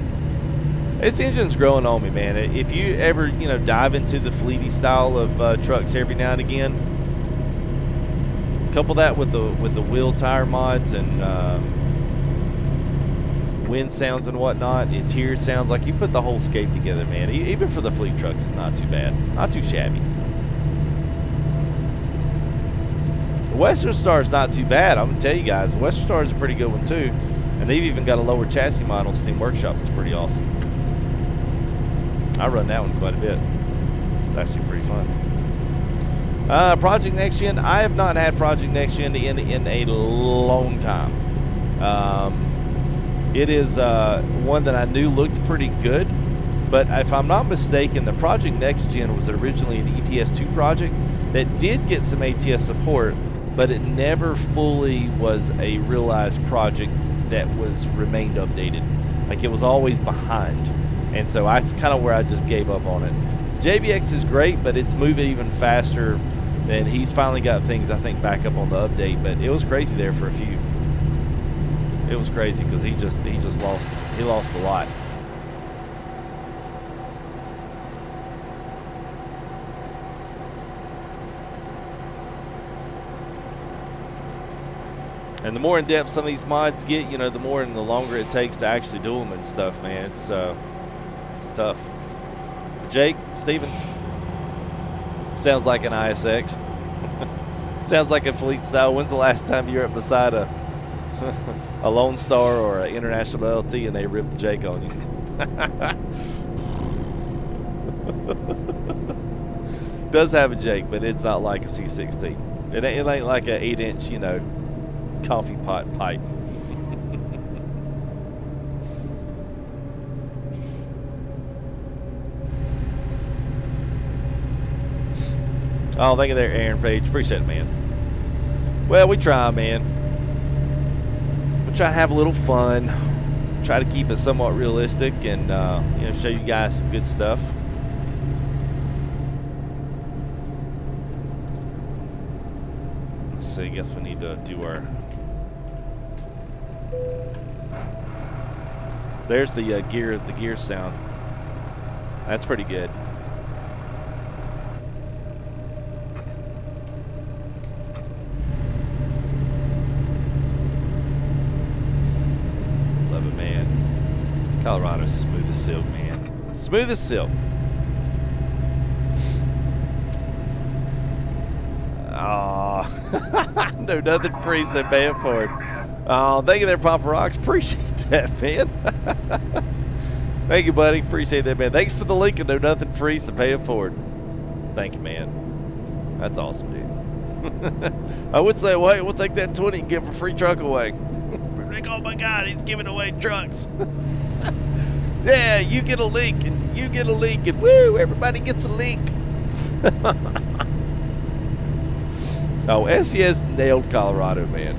This engine's growing on me, man. If you ever, you know, dive into the fleety style of trucks every now and again, couple that with the wheel tire mods and wind sounds and whatnot, interior sounds, like you put the whole scape together, man. Even for the fleet trucks, it's not too bad, not too shabby. The Western Star is not too bad. I'm gonna tell you guys, the Western Star is a pretty good one too. And they've even got a lower chassis mod on Steam Workshop that's pretty awesome. I run that one quite a bit. It's actually pretty fun. Project Next Gen. I have not had Project Next Gen in a long time. It is one that I knew looked pretty good. But if I'm not mistaken, the Project Next Gen was originally an ETS2 project that did get some ATS support, but it never fully was a realized project that remained updated. Like, it was always behind, and so that's kind of where I just gave up on it. JBX is great, but it's moving even faster, and he's finally got things, I think, back up on the update. But it was crazy there for a few. It was crazy because he lost a lot. And the more in depth some of these mods get, you know, the more and the longer it takes to actually do them and stuff, man. It's tough. Jake, Steven, sounds like an ISX. Sounds like a fleet style. When's the last time you were up beside a Lone Star or an International LT and they ripped the Jake on you? Does have a Jake, but it's not like a C16. It ain't like an 8-inch, you know, coffee pot pipe. Oh, thank you there, Aaron Page. Appreciate it, man. Well, we try, man. We try to have a little fun. Try to keep it somewhat realistic and you know, show you guys some good stuff. Let's see. I guess we need to do our. There's the gear sound. That's pretty good. Love it, man. Colorado's smooth as silk, man. Smooth as silk. Oh, no, nothing free, so pay it for it. Oh, thank you there, Papa Rocks. Appreciate that, man. Thank you, buddy. Appreciate that, man. Thanks for the link and no nothing free, so pay it forward. Thank you, man. That's awesome, dude. I would say, wait, we'll take that 20 and give a free truck away. Like, oh my God, he's giving away trucks. Yeah, you get a link and you get a link and woo, everybody gets a link. Oh, SES nailed Colorado, man.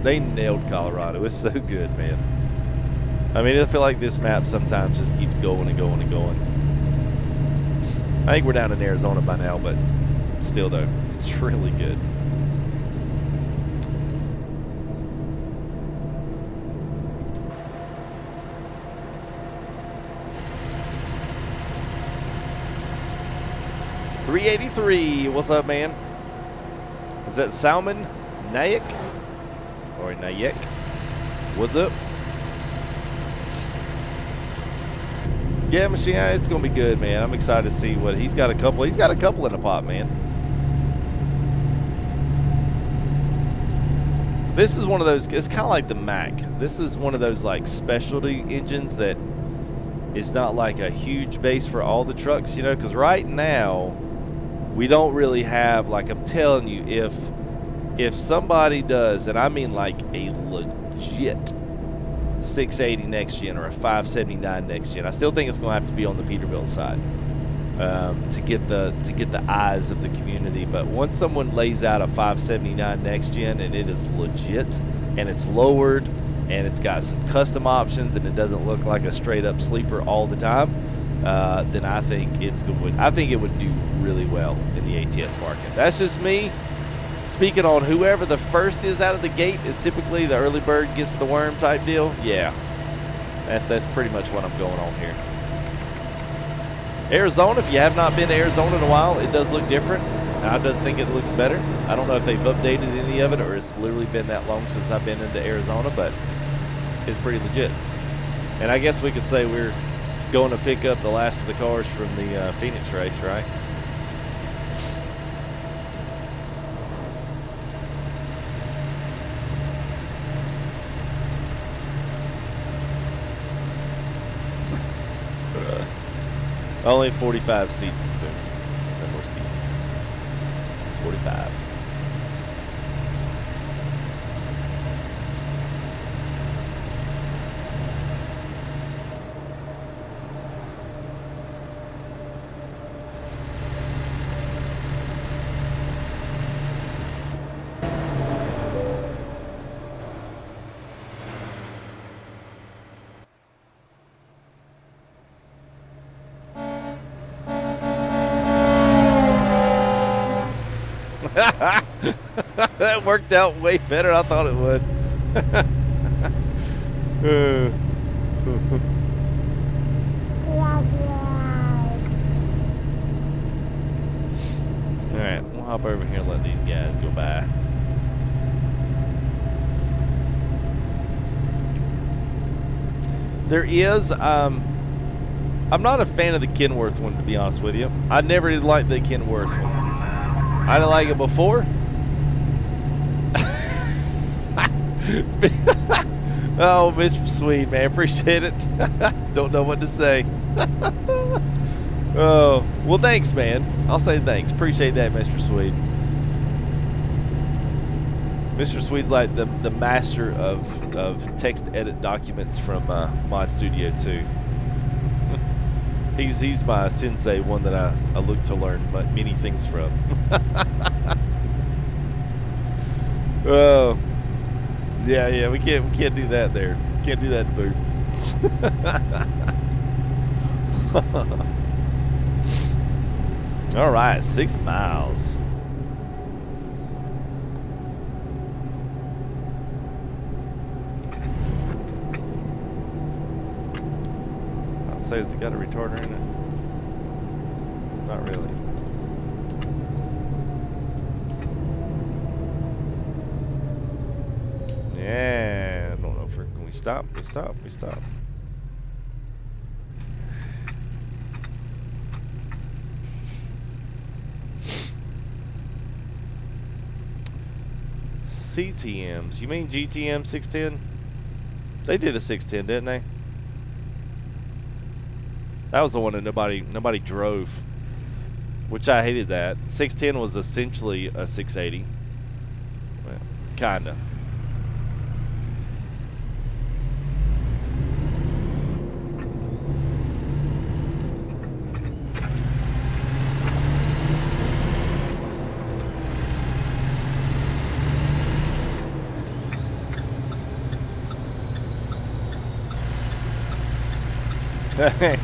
They nailed Colorado. It's so good, man. I mean, I feel like this map sometimes just keeps going and going and going. I think we're down in Arizona by now, but still, though, it's really good. $383. What's up, man? Is that Salmon Nayak? Or Nayek? What's up? Yeah, Machine, it's gonna be good, man. I'm excited to see what he's got. He's got a couple in the pot, man. This is one of those, it's kind of like the Mac. This is one of those like specialty engines that it's not like a huge base for all the trucks, you know, because right now we don't really have, like I'm telling you, if somebody does, and I mean like a legit 680 next gen or a 579 next gen, I still think it's going to have to be on the Peterbilt side to get the eyes of the community. But once someone lays out a 579 next gen and it is legit and it's lowered and it's got some custom options and it doesn't look like a straight up sleeper all the time, then I think it's good. I think it would do really well in the ATS market. That's just me speaking on whoever the first is out of the gate is typically the early bird gets the worm type deal. Yeah, that's pretty much what I'm going on here. Arizona, if you have not been to Arizona in a while, it does look different. I just think it looks better. I don't know if they've updated any of it or it's literally been that long since I've been into Arizona, but it's pretty legit. And I guess we could say we're going to pick up the last of the cars from the Phoenix race, right? Only 45 seats to boot. No more seats. It's 45. That worked out way better than I thought it would. Alright, we'll hop over here and let these guys go by. There is, I'm not a fan of the Kenworth one, to be honest with you. I never did like the Kenworth one. I didn't like it before. Oh, Mr. Sweet, man, appreciate it. Don't know what to say. Oh, well, thanks, man. I'll say thanks. Appreciate that, Mr. Sweet. Mr. Sweet's like the master of text edit documents from Mod Studio 2. He's my sensei, one that I look to learn many things from. Oh, yeah, we can't do that there. Can't do that in boot. All right, 6 miles. I'll say, has it got a retarder in it? Not really. Yeah, I don't know if we're, can we stop? We stop. CTMs, you mean GTM 610? They did a 610, didn't they? That was the one that nobody drove, which I hated that. 610 was essentially a 680. Well, kinda.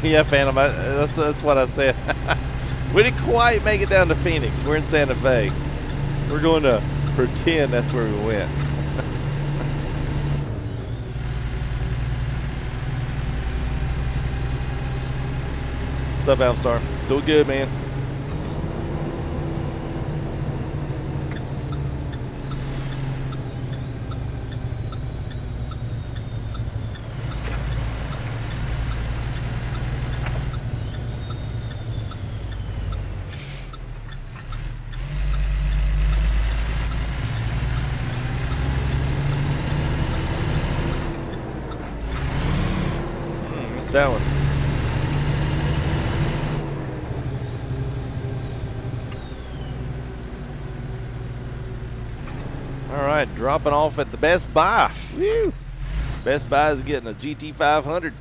Yeah, Phantom, that's what I said. We didn't quite make it down to Phoenix. We're in Santa Fe. We're going to pretend that's where we went. What's up, Almstar? Doing good, man. telling. All right, dropping off at the Best Buy. Woo! Best Buy is getting a GT500.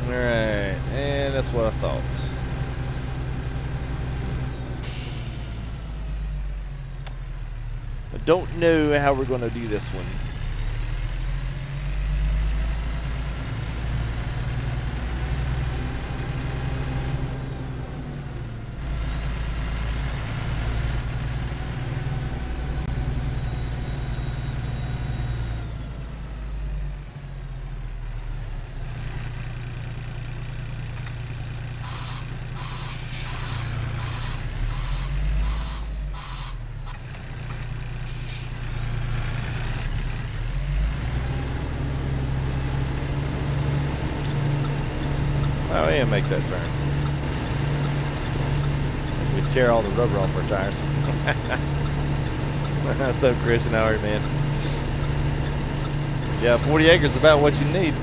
Alright, and that's what I thought. I don't know how we're going to do this one. Oh, yeah, make that turn. As we tear all the rubber off our tires. What's up, Christian? How are you, man? Yeah, 40 acres is about what you need.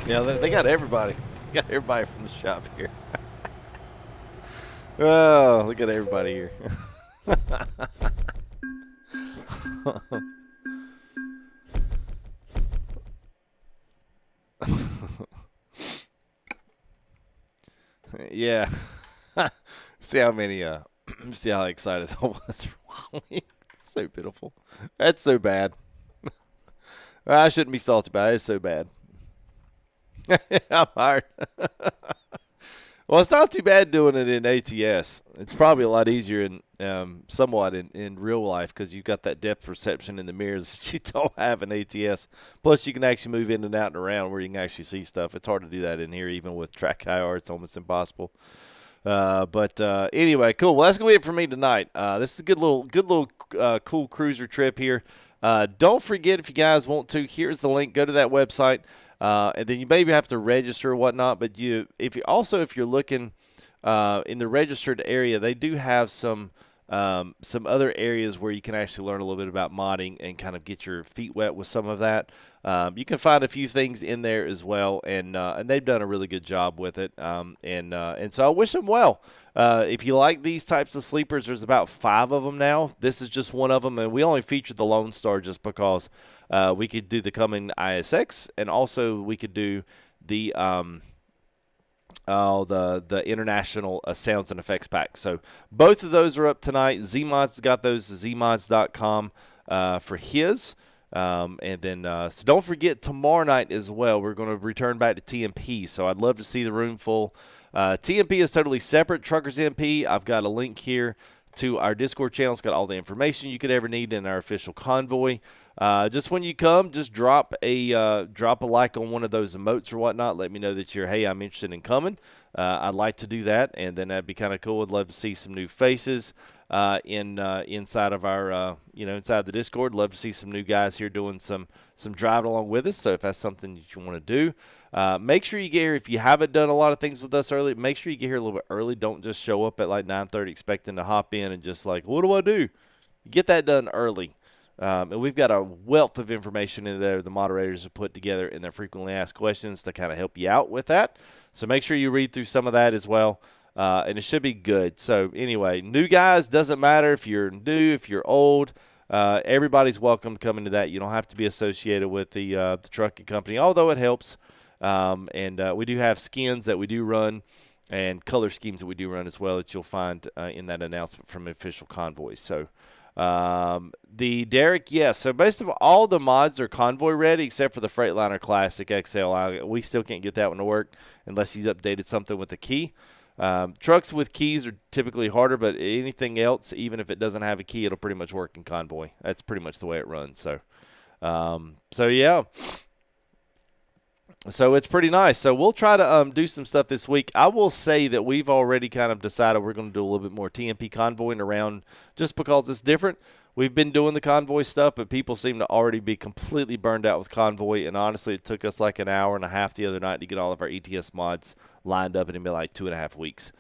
Yeah, they got everybody. Got everybody from the shop here. Oh, look at everybody here. Yeah. See how many, see how excited I was for Wally. So pitiful. That's so bad. I shouldn't be salty about it. It's so bad. I'm hard. Well, it's not too bad doing it in ATS. It's probably a lot easier in somewhat in real life because you've got that depth perception in the mirrors that you don't have in ATS. Plus, you can actually move in and out and around where you can actually see stuff. It's hard to do that in here, even with TRAK IR. It's almost impossible. But anyway, cool. Well, that's gonna be it for me tonight. This is a good little cool cruiser trip here. Don't forget, if you guys want to, here's the link. Go to that website. And then you maybe have to register or whatnot, but if you're looking in the registered area, they do have some other areas where you can actually learn a little bit about modding and kind of get your feet wet with some of that. You can find a few things in there as well, and they've done a really good job with it. And so I wish them well. If you like these types of sleepers, there's about 5 of them now. This is just one of them, and we only featured the Lone Star just because we could do the Cummins ISX, and also we could do the international sounds and effects pack. So both of those are up tonight. Zmod's got those, zmods.com for his. And then, so don't forget tomorrow night as well, we're going to return back to TMP. So I'd love to see the room full. TMP is totally separate. Truckers MP, I've got a link here to our Discord channel. It's got all the information you could ever need in our official convoy. Just when you come, just drop a like on one of those emotes or whatnot. Let me know that hey, I'm interested in coming. I'd like to do that, and then that'd be kind of cool. I'd love to see some new faces inside of our inside the Discord. Love to see some new guys here doing some driving along with us. So if that's something that you want to do, make sure you get here. If you haven't done a lot of things with us early, make sure you get here a little bit early. Don't just show up at like 9:30 expecting to hop in and just like, what do I do? Get that done early. And we've got a wealth of information in there the moderators have put together in their frequently asked questions to kind of help you out with that. So make sure you read through some of that as well, and it should be good. So anyway, new guys, doesn't matter if you're new, if you're old, everybody's welcome coming to that. You don't have to be associated with the trucking company, although it helps. And we do have skins that we do run and color schemes that we do run as well that you'll find in that announcement from Official Convoys. So the Derek, yes. So basically all the mods are convoy ready except for the Freightliner Classic XL. We still can't get that one to work unless he's updated something with the key. Trucks with keys are typically harder, but anything else, even if it doesn't have a key, it'll pretty much work in convoy. That's pretty much the way it runs. So, yeah. So it's pretty nice. So we'll try to do some stuff this week. I will say that we've already kind of decided we're going to do a little bit more TMP convoying around just because it's different. We've been doing the convoy stuff, but people seem to already be completely burned out with convoy. And honestly, it took us like an hour and a half the other night to get all of our ETS mods lined up, and it'd be like 2.5 weeks.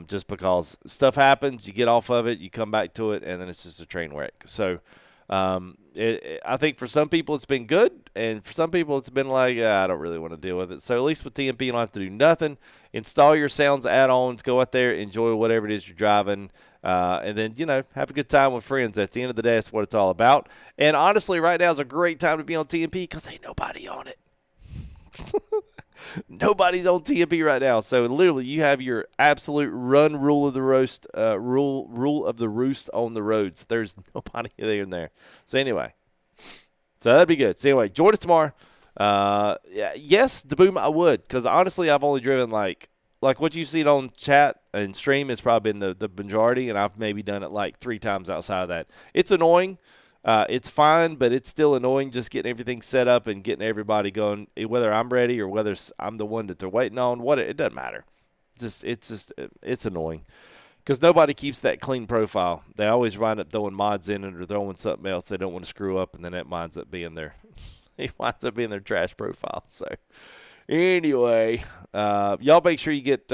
Just because stuff happens, you get off of it, you come back to it, and then it's just a train wreck. So I think for some people it's been good, and for some people it's been like, I don't really want to deal with it. So at least with TMP, you don't have to do nothing. Install your sounds add-ons, go out there, enjoy whatever it is you're driving, and then, have a good time with friends. At the end of the day, that's what it's all about. And honestly, right now is a great time to be on TMP because ain't nobody on it. Nobody's on TMP right now. So literally you have your absolute rule of the roost on the roads. There's nobody there in there. So anyway, so that'd be good. So anyway, join us tomorrow. Yes, Daboom, I would, because honestly I've only driven like what you've seen on chat and stream has probably been the majority, and I've maybe done it like 3 times outside of that. It's annoying. It's fine, but it's still annoying just getting everything set up and getting everybody going, whether I'm ready or whether I'm the one that they're waiting on. It doesn't matter. It's annoying because nobody keeps that clean profile. They always wind up throwing mods in it or throwing something else they don't want to screw up, and then it winds up being their trash profile. So anyway, y'all make sure you get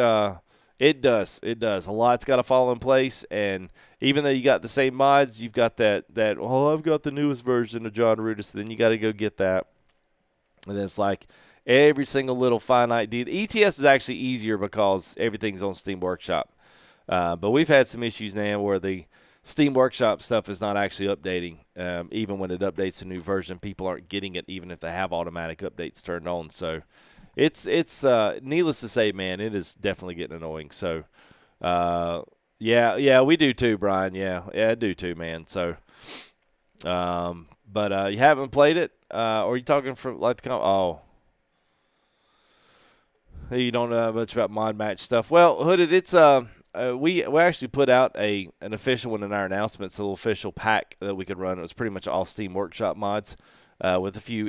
it does. A lot's got to fall in place, and even though you got the same mods, you've got that I've got the newest version of John Rudis, then you got to go get that. And then it's like every single little finite deal. ETS is actually easier because everything's on Steam Workshop. But we've had some issues now where the Steam Workshop stuff is not actually updating. Even when it updates a new version, people aren't getting it even if they have automatic updates turned on. So it's needless to say, man, it is definitely getting annoying. So, yeah, we do too, Brian. Yeah, I do too, man. So, but you haven't played it, or are you talking from like the you don't know much about mod match stuff? Well, Hooded, it's we actually put out an official one in our announcements, a little official pack that we could run. It was pretty much all Steam Workshop mods. With a few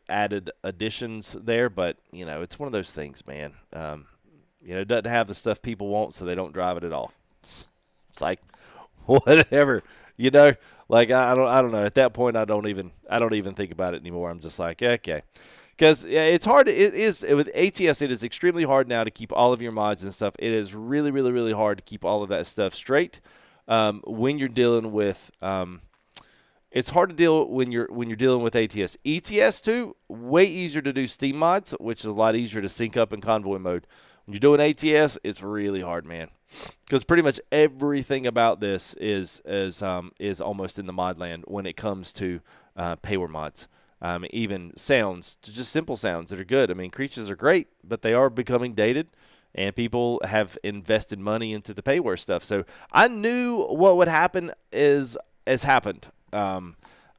added additions there, but it's one of those things, man. It doesn't have the stuff people want, so they don't drive it at all. It's like whatever, Like I don't know. At that point, I don't even think about it anymore. I'm just like, okay, because it's hard. It is with ATS. It is extremely hard now to keep all of your mods and stuff. It is really, really, really hard to keep all of that stuff straight when you're dealing with. It's hard to deal when you're dealing with ATS. ETS too, way easier to do Steam mods, which is a lot easier to sync up in convoy mode. When you're doing ATS, it's really hard, man, because pretty much everything about this is almost in the mod land when it comes to payware mods. Even sounds, just simple sounds that are good. I mean, creatures are great, but they are becoming dated, and people have invested money into the payware stuff. So I knew what would happen has happened.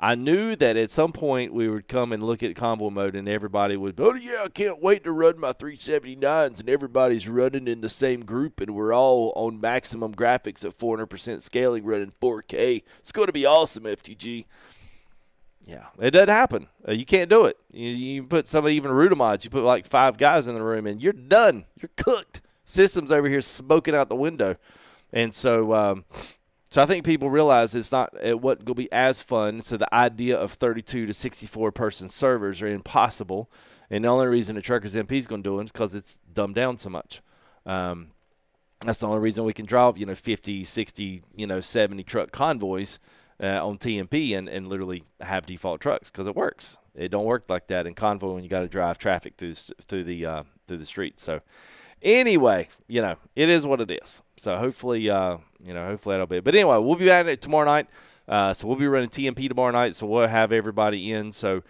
I knew that at some point we would come and look at convoy mode and everybody would, oh, yeah, I can't wait to run my 379s, and everybody's running in the same group, and we're all on maximum graphics at 400% scaling running 4K. It's going to be awesome, FTG. Yeah, it doesn't happen. You can't do it. You put some even Rudimods, you put like 5 guys in the room, and you're done. You're cooked. System's over here smoking out the window. And so I think people realize it wasn't going to be as fun. So the idea of 32 to 64 person servers are impossible. And the only reason the Truckers MP is going to do it is because it's dumbed down so much. That's the only reason we can drop 50, 60, 70 truck convoys on TMP and literally have default trucks, because it works. It don't work like that in convoy when you got to drive traffic through the streets. So anyway, it is what it is. So hopefully, hopefully that'll be it. But anyway, we'll be at it tomorrow night. So we'll be running TMP tomorrow night, so we'll have everybody in. So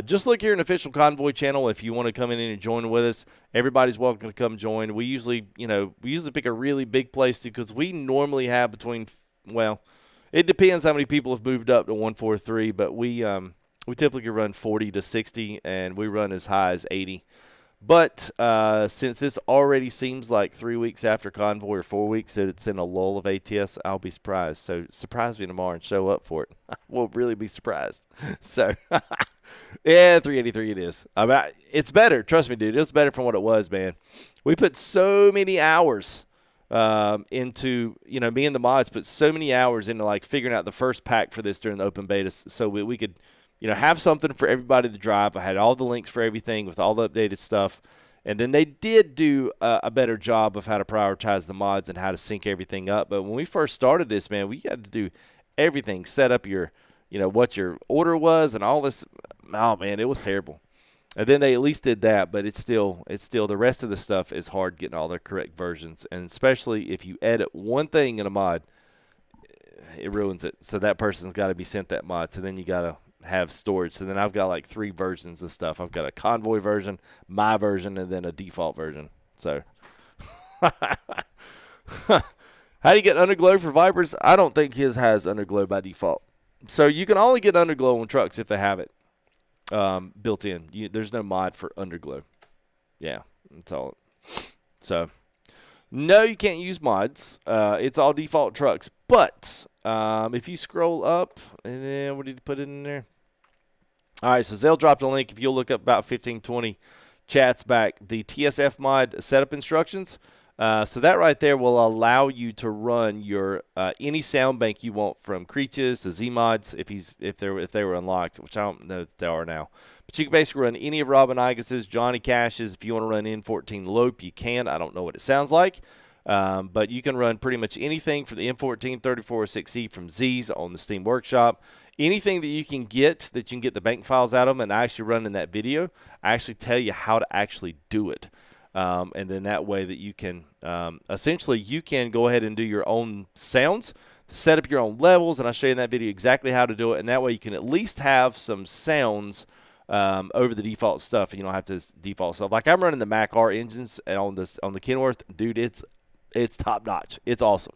just look here in the official Convoy channel if you want to come in and join with us. Everybody's welcome to come join. We usually pick a really big place because we normally have it depends how many people have moved up to 143, but we typically run 40 to 60, and we run as high as 80. But since this already seems like 3 weeks after Convoy or 4 weeks that it's in a lull of ATS, I'll be surprised. So surprise me tomorrow and show up for it. I will really be surprised. So, yeah, 383 it is. It's better. Trust me, dude. It's better from what it was, man. We put so many hours into, me and the mods put so many hours into, like, figuring out the first pack for this during the open beta so we could – have something for everybody to drive. I had all the links for everything with all the updated stuff. And then they did do a better job of how to prioritize the mods and how to sync everything up. But when we first started this, man, we had to do everything, set up your, what your order was and all this. Oh, man, it was terrible. And then they at least did that, but it's still the rest of the stuff is hard getting all the correct versions. And especially if you edit one thing in a mod, it ruins it. So that person's got to be sent that mod. So then you got to have storage. So then I've got like 3 versions of stuff. I've got a convoy version, my version, and then a default version. So how do you get underglow for Vipers? I don't think his has underglow by default. So you can only get underglow on trucks if they have it built in. There's no mod for underglow. Yeah, that's all. So no, you can't use mods. It's all default trucks. But if you scroll up, and then what did you put in there? All right, so Zell dropped a link. If you'll look up about 15, 20 chats back, the TSF mod setup instructions. So that right there will allow you to run your any sound bank you want, from Creatures to Z mods if they were unlocked, which I don't know if they are now. But you can basically run any of Robin Igus's, Johnny Cash's. If you want to run N14 Lope, you can. I don't know what it sounds like. But you can run pretty much anything for the M14 3406E from Z's on the Steam Workshop. Anything that you can get the bank files out of them, and I actually run in that video. I actually tell you how to actually do it. And then that way that you can essentially you can go ahead and do your own sounds, set up your own levels, and I'll show you in that video exactly how to do it. And that way you can at least have some sounds over the default stuff, and you don't have to default stuff. Like I'm running the Mac R engines on the Kenworth, dude. It's top notch. It's awesome.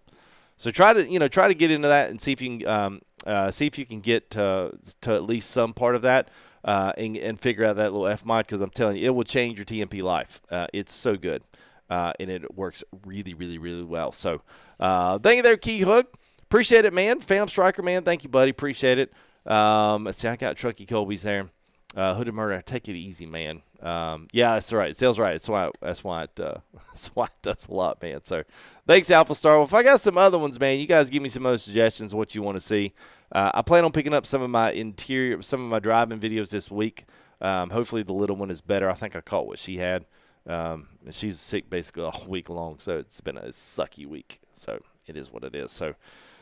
So try to get into that and see if you can get to at least some part of that and figure out that little F mod, because I'm telling you, it will change your TMP life. It's so good, and it works really, really, really well. So thank you there, Key Hook. Appreciate it, man. Phantom Striker, man. Thank you, buddy. Appreciate it. Let's see. I got Truckee Colby's there. Hooded Murder. Take it easy, man. Yeah, that's right. Sales right. That's why it does a lot, man. So thanks, Alpha Star. Well, if I got some other ones, man, you guys give me some other suggestions of what you want to see. I plan on picking up some of my driving videos this week. Hopefully the little one is better. I think I caught what she had. She's sick basically all week long, so it's been a sucky week. So it is what it is. So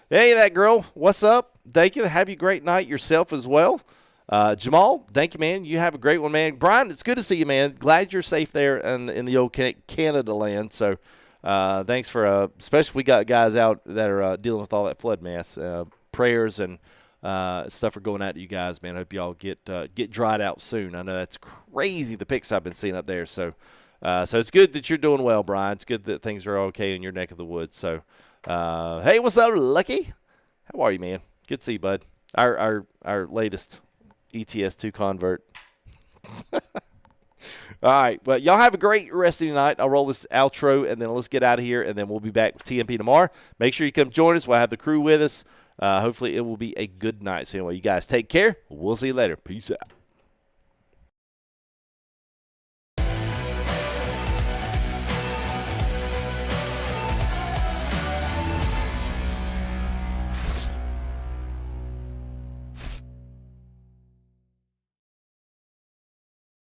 hey, that girl, what's up? Thank you. Have you a great night yourself as well. Jamal, thank you, man. You have a great one, man. Brian, it's good to see you, man. Glad you're safe there in the old Canada land. So thanks for especially we got guys out that are dealing with all that flood mass. Prayers and stuff are going out to you guys, man. Hope y'all get dried out soon. I know that's crazy, the pics I've been seeing up there. So it's good that you're doing well, Brian. It's good that things are okay in your neck of the woods. So hey, what's up, Lucky? How are you, man? Good to see you, bud. Our latest ETS2 convert. All right, well, y'all have a great rest of your night. I'll roll this outro, and then let's get out of here, and then we'll be back with TMP tomorrow. Make sure you come join us. We'll have the crew with us. Hopefully it will be a good night. So anyway, you guys take care. We'll see you later. Peace out.